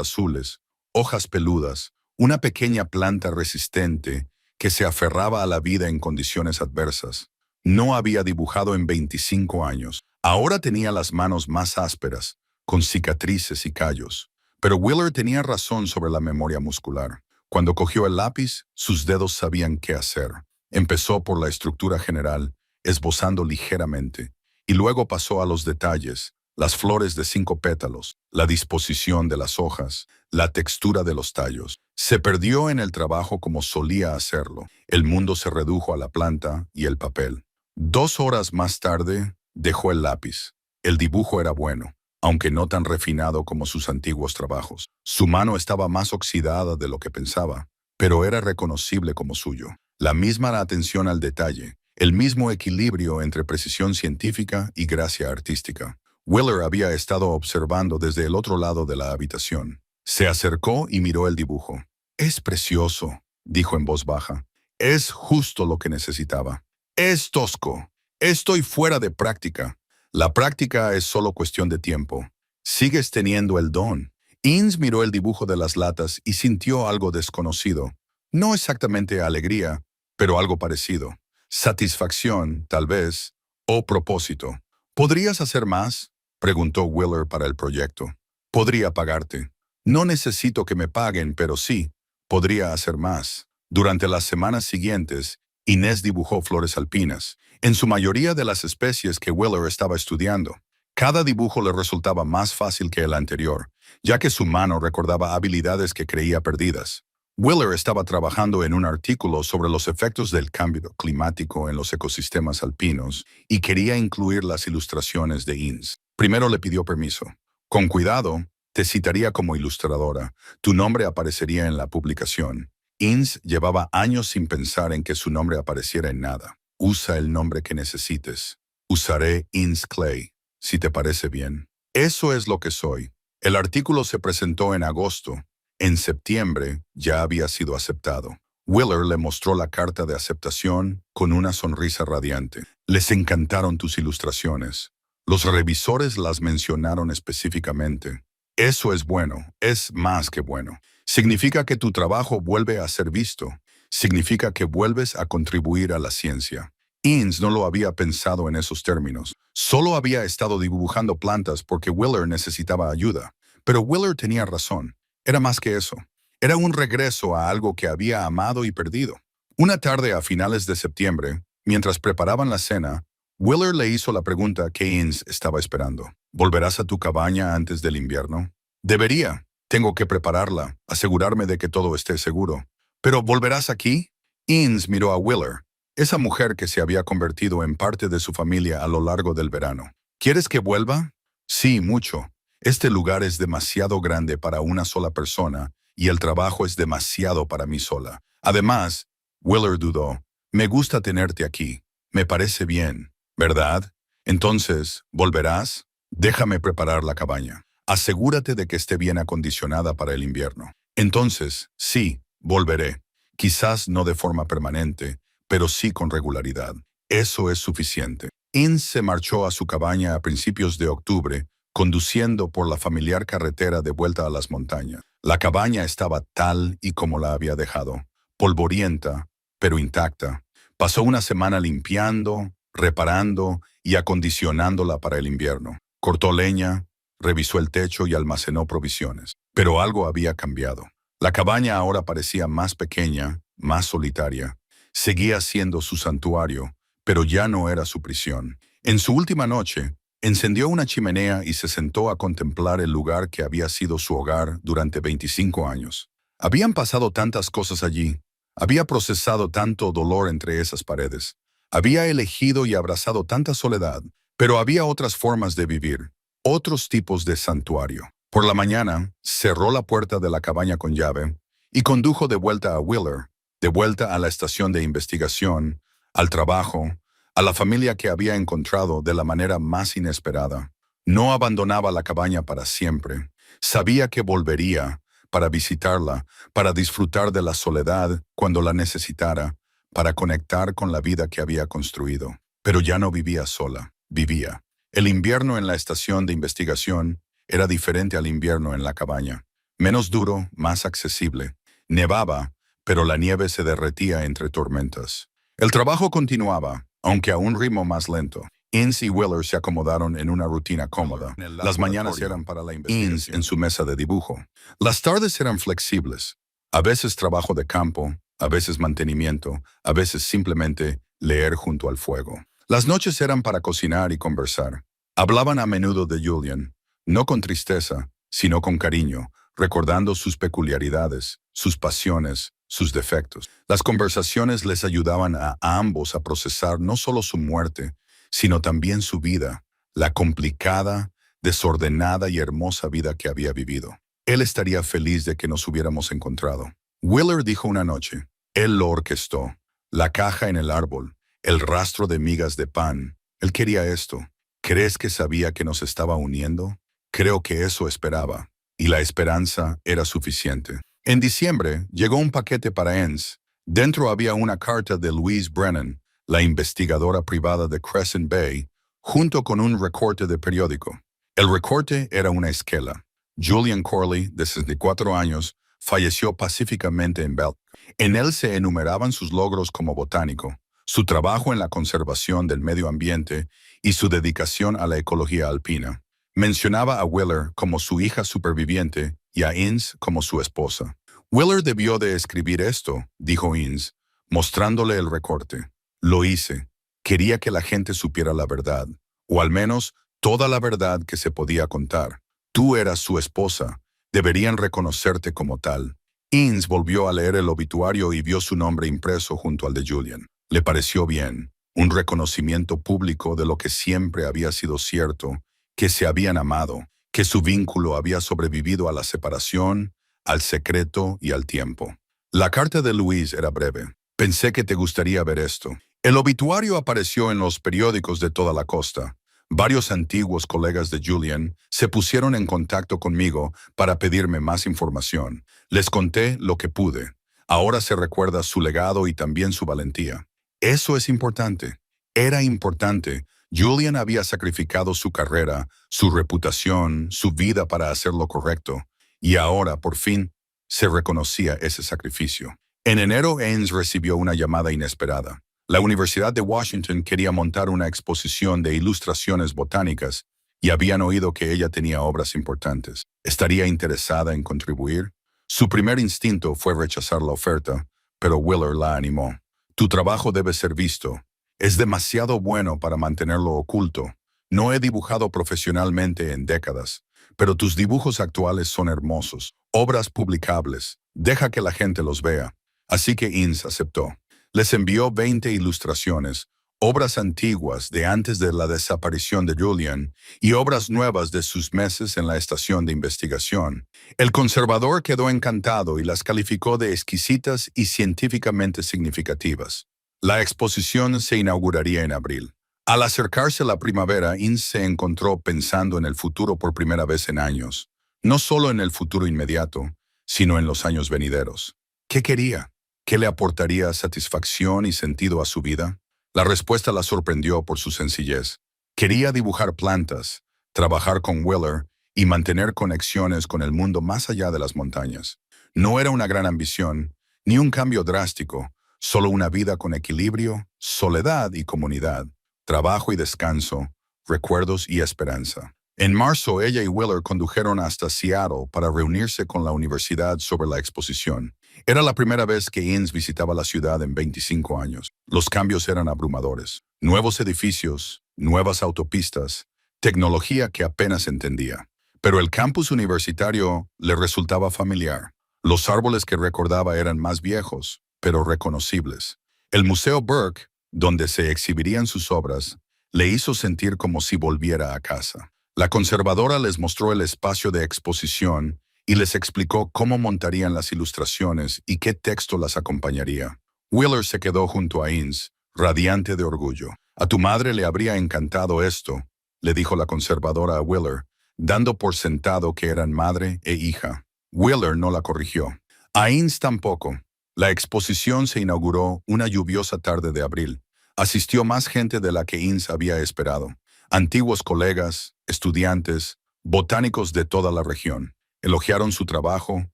azules, hojas peludas, una pequeña planta resistente que se aferraba a la vida en condiciones adversas. No había dibujado en 25 años. Ahora tenía las manos más ásperas, con cicatrices y callos. Pero Wheeler tenía razón sobre la memoria muscular. Cuando cogió el lápiz, sus dedos sabían qué hacer. Empezó por la estructura general, esbozando ligeramente, y luego pasó a los detalles, las flores de 5 pétalos, la disposición de las hojas, la textura de los tallos. Se perdió en el trabajo como solía hacerlo. El mundo se redujo a la planta y el papel. 2 horas más tarde, dejó el lápiz. El dibujo era bueno, aunque no tan refinado como sus antiguos trabajos. Su mano estaba más oxidada de lo que pensaba, pero era reconocible como suyo. La misma atención al detalle, el mismo equilibrio entre precisión científica y gracia artística. Wheeler había estado observando desde el otro lado de la habitación. Se acercó y miró el dibujo. «Es precioso», dijo en voz baja. «Es justo lo que necesitaba. Es tosco. Estoy fuera de práctica. La práctica es solo cuestión de tiempo. Sigues teniendo el don». Inz miró el dibujo de las latas y sintió algo desconocido. No exactamente alegría, pero algo parecido. Satisfacción, tal vez, o propósito. «¿Podrías hacer más?», preguntó Wheeler para el proyecto. «Podría pagarte. No necesito que me paguen, pero sí, podría hacer más». Durante las semanas siguientes, Inés dibujó flores alpinas, en su mayoría de las especies que Wheeler estaba estudiando. Cada dibujo le resultaba más fácil que el anterior, ya que su mano recordaba habilidades que creía perdidas. Wheeler estaba trabajando en un artículo sobre los efectos del cambio climático en los ecosistemas alpinos y quería incluir las ilustraciones de Inz. Primero le pidió permiso. «Con cuidado, te citaría como ilustradora. Tu nombre aparecería en la publicación». Inz llevaba años sin pensar en que su nombre apareciera en nada. «Usa el nombre que necesites. Usaré Inz Clay, si te parece bien». «Eso es lo que soy». El artículo se presentó en agosto. En septiembre ya había sido aceptado. Wheeler le mostró la carta de aceptación con una sonrisa radiante. «Les encantaron tus ilustraciones. Los revisores las mencionaron específicamente. Eso es bueno, es más que bueno. Significa que tu trabajo vuelve a ser visto. Significa que vuelves a contribuir a la ciencia». Inz no lo había pensado en esos términos. Solo había estado dibujando plantas porque Wheeler necesitaba ayuda. Pero Wheeler tenía razón. Era más que eso. Era un regreso a algo que había amado y perdido. Una tarde a finales de septiembre, mientras preparaban la cena, Wheeler le hizo la pregunta que Inz estaba esperando. «¿Volverás a tu cabaña antes del invierno?» «Debería. Tengo que prepararla, asegurarme de que todo esté seguro». «¿Pero volverás aquí?» Innes miró a Willer, esa mujer que se había convertido en parte de su familia a lo largo del verano. ¿Quieres que vuelva? Sí, mucho. Este lugar es demasiado grande para una sola persona y el trabajo es demasiado para mí sola. Además, Willer dudó. Me gusta tenerte aquí. Me parece bien, ¿verdad? Entonces, ¿volverás? Déjame preparar la cabaña. Asegúrate de que esté bien acondicionada para el invierno. Entonces, sí, volveré. Quizás no de forma permanente, pero sí con regularidad. Eso es suficiente. Innes se marchó a su cabaña a principios de octubre, conduciendo por la familiar carretera de vuelta a las montañas. La cabaña estaba tal y como la había dejado, polvorienta, pero intacta. Pasó una semana limpiando, reparando y acondicionándola para el invierno. Cortó leña, revisó el techo y almacenó provisiones. Pero algo había cambiado. La cabaña ahora parecía más pequeña, más solitaria. Seguía siendo su santuario, pero ya no era su prisión. En su última noche, encendió una chimenea y se sentó a contemplar el lugar que había sido su hogar durante 25 años. Habían pasado tantas cosas allí. Había procesado tanto dolor entre esas paredes. Había elegido y abrazado tanta soledad, pero había otras formas de vivir, otros tipos de santuario. Por la mañana, cerró la puerta de la cabaña con llave y condujo de vuelta a Willer, de vuelta a la estación de investigación, al trabajo, a la familia que había encontrado de la manera más inesperada. No abandonaba la cabaña para siempre. Sabía que volvería para visitarla, para disfrutar de la soledad cuando la necesitara, para conectar con la vida que había construido. Pero ya no vivía sola, vivía. El invierno en la estación de investigación era diferente al invierno en la cabaña. Menos duro, más accesible. Nevaba, pero la nieve se derretía entre tormentas. El trabajo continuaba, aunque a un ritmo más lento. Innes y Willer se acomodaron en una rutina cómoda. Las mañanas eran para la investigación. Innes en su mesa de dibujo. Las tardes eran flexibles. A veces trabajo de campo, a veces mantenimiento, a veces simplemente leer junto al fuego. Las noches eran para cocinar y conversar. Hablaban a menudo de Julian, no con tristeza, sino con cariño, recordando sus peculiaridades, sus pasiones, sus defectos. Las conversaciones les ayudaban a ambos a procesar no solo su muerte, sino también su vida, la complicada, desordenada y hermosa vida que había vivido. Él estaría feliz de que nos hubiéramos encontrado. Willer dijo una noche, él lo orquestó, la caja en el árbol, el rastro de migas de pan. Él quería esto. ¿Crees que sabía que nos estaba uniendo? Creo que eso esperaba, y la esperanza era suficiente. En diciembre llegó un paquete para Innes. Dentro había una carta de Louise Brennan, la investigadora privada de Crescent Bay, junto con un recorte de periódico. El recorte era una esquela. Julian Corley, de 64 años, falleció pacíficamente en Bélgica. En él se enumeraban sus logros como botánico, su trabajo en la conservación del medio ambiente y su dedicación a la ecología alpina. Mencionaba a Willer como su hija superviviente y a Innes como su esposa. Willer debió de escribir esto, dijo Innes, mostrándole el recorte. Lo hice. Quería que la gente supiera la verdad, o al menos toda la verdad que se podía contar. Tú eras su esposa. Deberían reconocerte como tal. Innes volvió a leer el obituario y vio su nombre impreso junto al de Julian. Le pareció bien, un reconocimiento público de lo que siempre había sido cierto, que se habían amado, que su vínculo había sobrevivido a la separación, al secreto y al tiempo. La carta de Louise era breve. Pensé que te gustaría ver esto. El obituario apareció en los periódicos de toda la costa. Varios antiguos colegas de Julian se pusieron en contacto conmigo para pedirme más información. Les conté lo que pude. Ahora se recuerda su legado y también su valentía. Eso es importante. Era importante. Julian había sacrificado su carrera, su reputación, su vida para hacer lo correcto. Y ahora, por fin, se reconocía ese sacrificio. En enero, Innes recibió una llamada inesperada. La Universidad de Washington quería montar una exposición de ilustraciones botánicas y habían oído que ella tenía obras importantes. ¿Estaría interesada en contribuir? Su primer instinto fue rechazar la oferta, pero Willer la animó. Tu trabajo debe ser visto. Es demasiado bueno para mantenerlo oculto. No he dibujado profesionalmente en décadas, pero tus dibujos actuales son hermosos, obras publicables. Deja que la gente los vea. Así que Innes aceptó. Les envió 20 ilustraciones, obras antiguas de antes de la desaparición de Julian y obras nuevas de sus meses en la estación de investigación. El conservador quedó encantado y las calificó de exquisitas y científicamente significativas. La exposición se inauguraría en abril. Al acercarse la primavera, Ince se encontró pensando en el futuro por primera vez en años. No solo en el futuro inmediato, sino en los años venideros. ¿Qué quería? ¿Qué le aportaría satisfacción y sentido a su vida? La respuesta la sorprendió por su sencillez. Quería dibujar plantas, trabajar con Wheeler y mantener conexiones con el mundo más allá de las montañas. No era una gran ambición, ni un cambio drástico, solo una vida con equilibrio, soledad y comunidad, trabajo y descanso, recuerdos y esperanza. En marzo, ella y Wheeler condujeron hasta Seattle para reunirse con la universidad sobre la exposición. Era la primera vez que Ince visitaba la ciudad en 25 años. Los cambios eran abrumadores. Nuevos edificios, nuevas autopistas, tecnología que apenas entendía. Pero el campus universitario le resultaba familiar. Los árboles que recordaba eran más viejos, pero reconocibles. El Museo Burke, donde se exhibirían sus obras, le hizo sentir como si volviera a casa. La conservadora les mostró el espacio de exposición y les explicó cómo montarían las ilustraciones y qué texto las acompañaría. Wheeler se quedó junto a Ince, radiante de orgullo. «A tu madre le habría encantado esto», le dijo la conservadora a Wheeler, dando por sentado que eran madre e hija. Wheeler no la corrigió. A Ince tampoco. La exposición se inauguró una lluviosa tarde de abril. Asistió más gente de la que Ince había esperado. Antiguos colegas, estudiantes, botánicos de toda la región. Elogiaron su trabajo,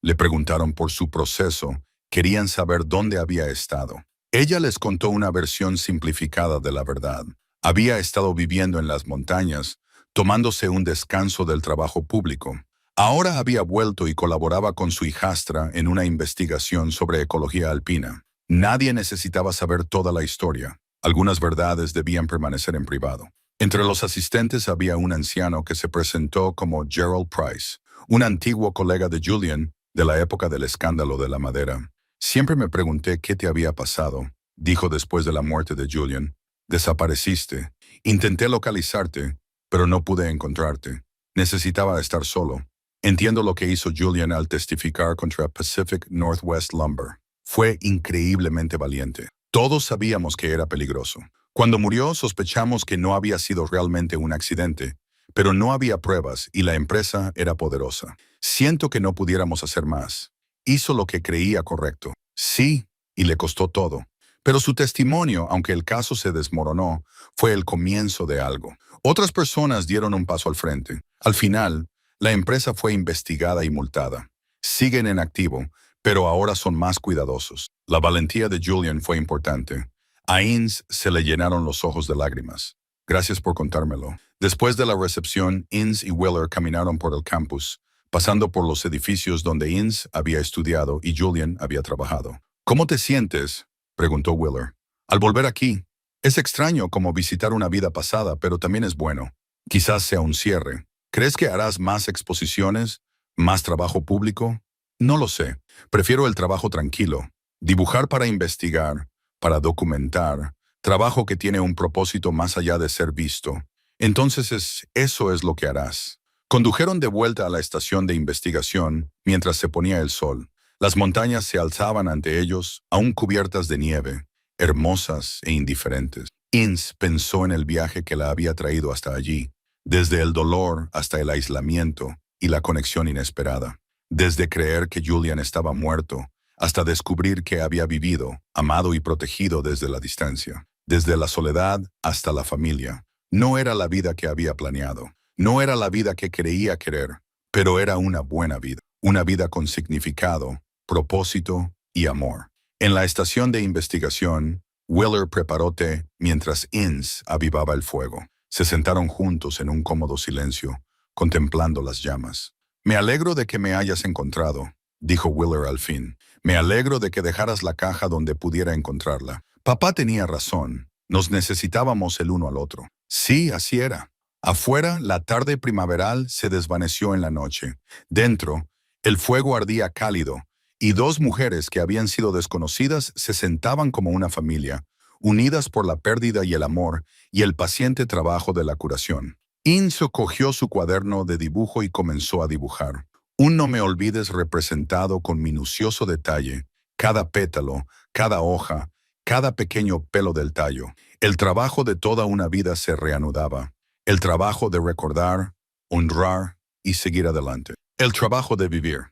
le preguntaron por su proceso, querían saber dónde había estado. Ella les contó una versión simplificada de la verdad. Había estado viviendo en las montañas, tomándose un descanso del trabajo público. Ahora había vuelto y colaboraba con su hijastra en una investigación sobre ecología alpina. Nadie necesitaba saber toda la historia. Algunas verdades debían permanecer en privado. Entre los asistentes había un anciano que se presentó como Gerald Price, un antiguo colega de Julian de la época del escándalo de la madera. «Siempre me pregunté qué te había pasado», dijo después de la muerte de Julian. «Desapareciste. Intenté localizarte, pero no pude encontrarte. Necesitaba estar solo. Entiendo lo que hizo Julian al testificar contra Pacific Northwest Lumber. Fue increíblemente valiente. Todos sabíamos que era peligroso. Cuando murió, sospechamos que no había sido realmente un accidente, pero no había pruebas y la empresa era poderosa. Siento que no pudiéramos hacer más. Hizo lo que creía correcto. Sí, y le costó todo. Pero su testimonio, aunque el caso se desmoronó, fue el comienzo de algo. Otras personas dieron un paso al frente. Al final, la empresa fue investigada y multada. Siguen en activo, pero ahora son más cuidadosos. La valentía de Julian fue importante. A Ince se le llenaron los ojos de lágrimas. «Gracias por contármelo». Después de la recepción, Ince y Wheeler caminaron por el campus, pasando por los edificios donde Ince había estudiado y Julian había trabajado. «¿Cómo te sientes?», preguntó Wheeler. «Al volver aquí, es extraño como visitar una vida pasada, pero también es bueno. Quizás sea un cierre. ¿Crees que harás más exposiciones? ¿Más trabajo público?» «No lo sé. Prefiero el trabajo tranquilo. Dibujar para investigar, para documentar, trabajo que tiene un propósito más allá de ser visto. Entonces eso es lo que harás». Condujeron de vuelta a la estación de investigación mientras se ponía el sol. Las montañas se alzaban ante ellos, aún cubiertas de nieve, hermosas e indiferentes. Ince pensó en el viaje que la había traído hasta allí, desde el dolor hasta el aislamiento y la conexión inesperada. Desde creer que Julian estaba muerto, hasta descubrir que había vivido, amado y protegido desde la distancia. Desde la soledad hasta la familia. No era la vida que había planeado. No era la vida que creía querer, pero era una buena vida. Una vida con significado, propósito y amor. En la estación de investigación, Wheeler preparó té mientras Ince avivaba el fuego. Se sentaron juntos en un cómodo silencio, contemplando las llamas. «Me alegro de que me hayas encontrado», dijo Wheeler al fin. «Me alegro de que dejaras la caja donde pudiera encontrarla. Papá tenía razón. Nos necesitábamos el uno al otro». Sí, así era. Afuera, la tarde primaveral se desvaneció en la noche. Dentro, el fuego ardía cálido, y dos mujeres que habían sido desconocidas se sentaban como una familia, unidas por la pérdida y el amor y el paciente trabajo de la curación. Inso cogió su cuaderno de dibujo y comenzó a dibujar. Un no me olvides representado con minucioso detalle, cada pétalo, cada hoja, cada pequeño pelo del tallo. El trabajo de toda una vida se reanudaba. El trabajo de recordar, honrar y seguir adelante. El trabajo de vivir.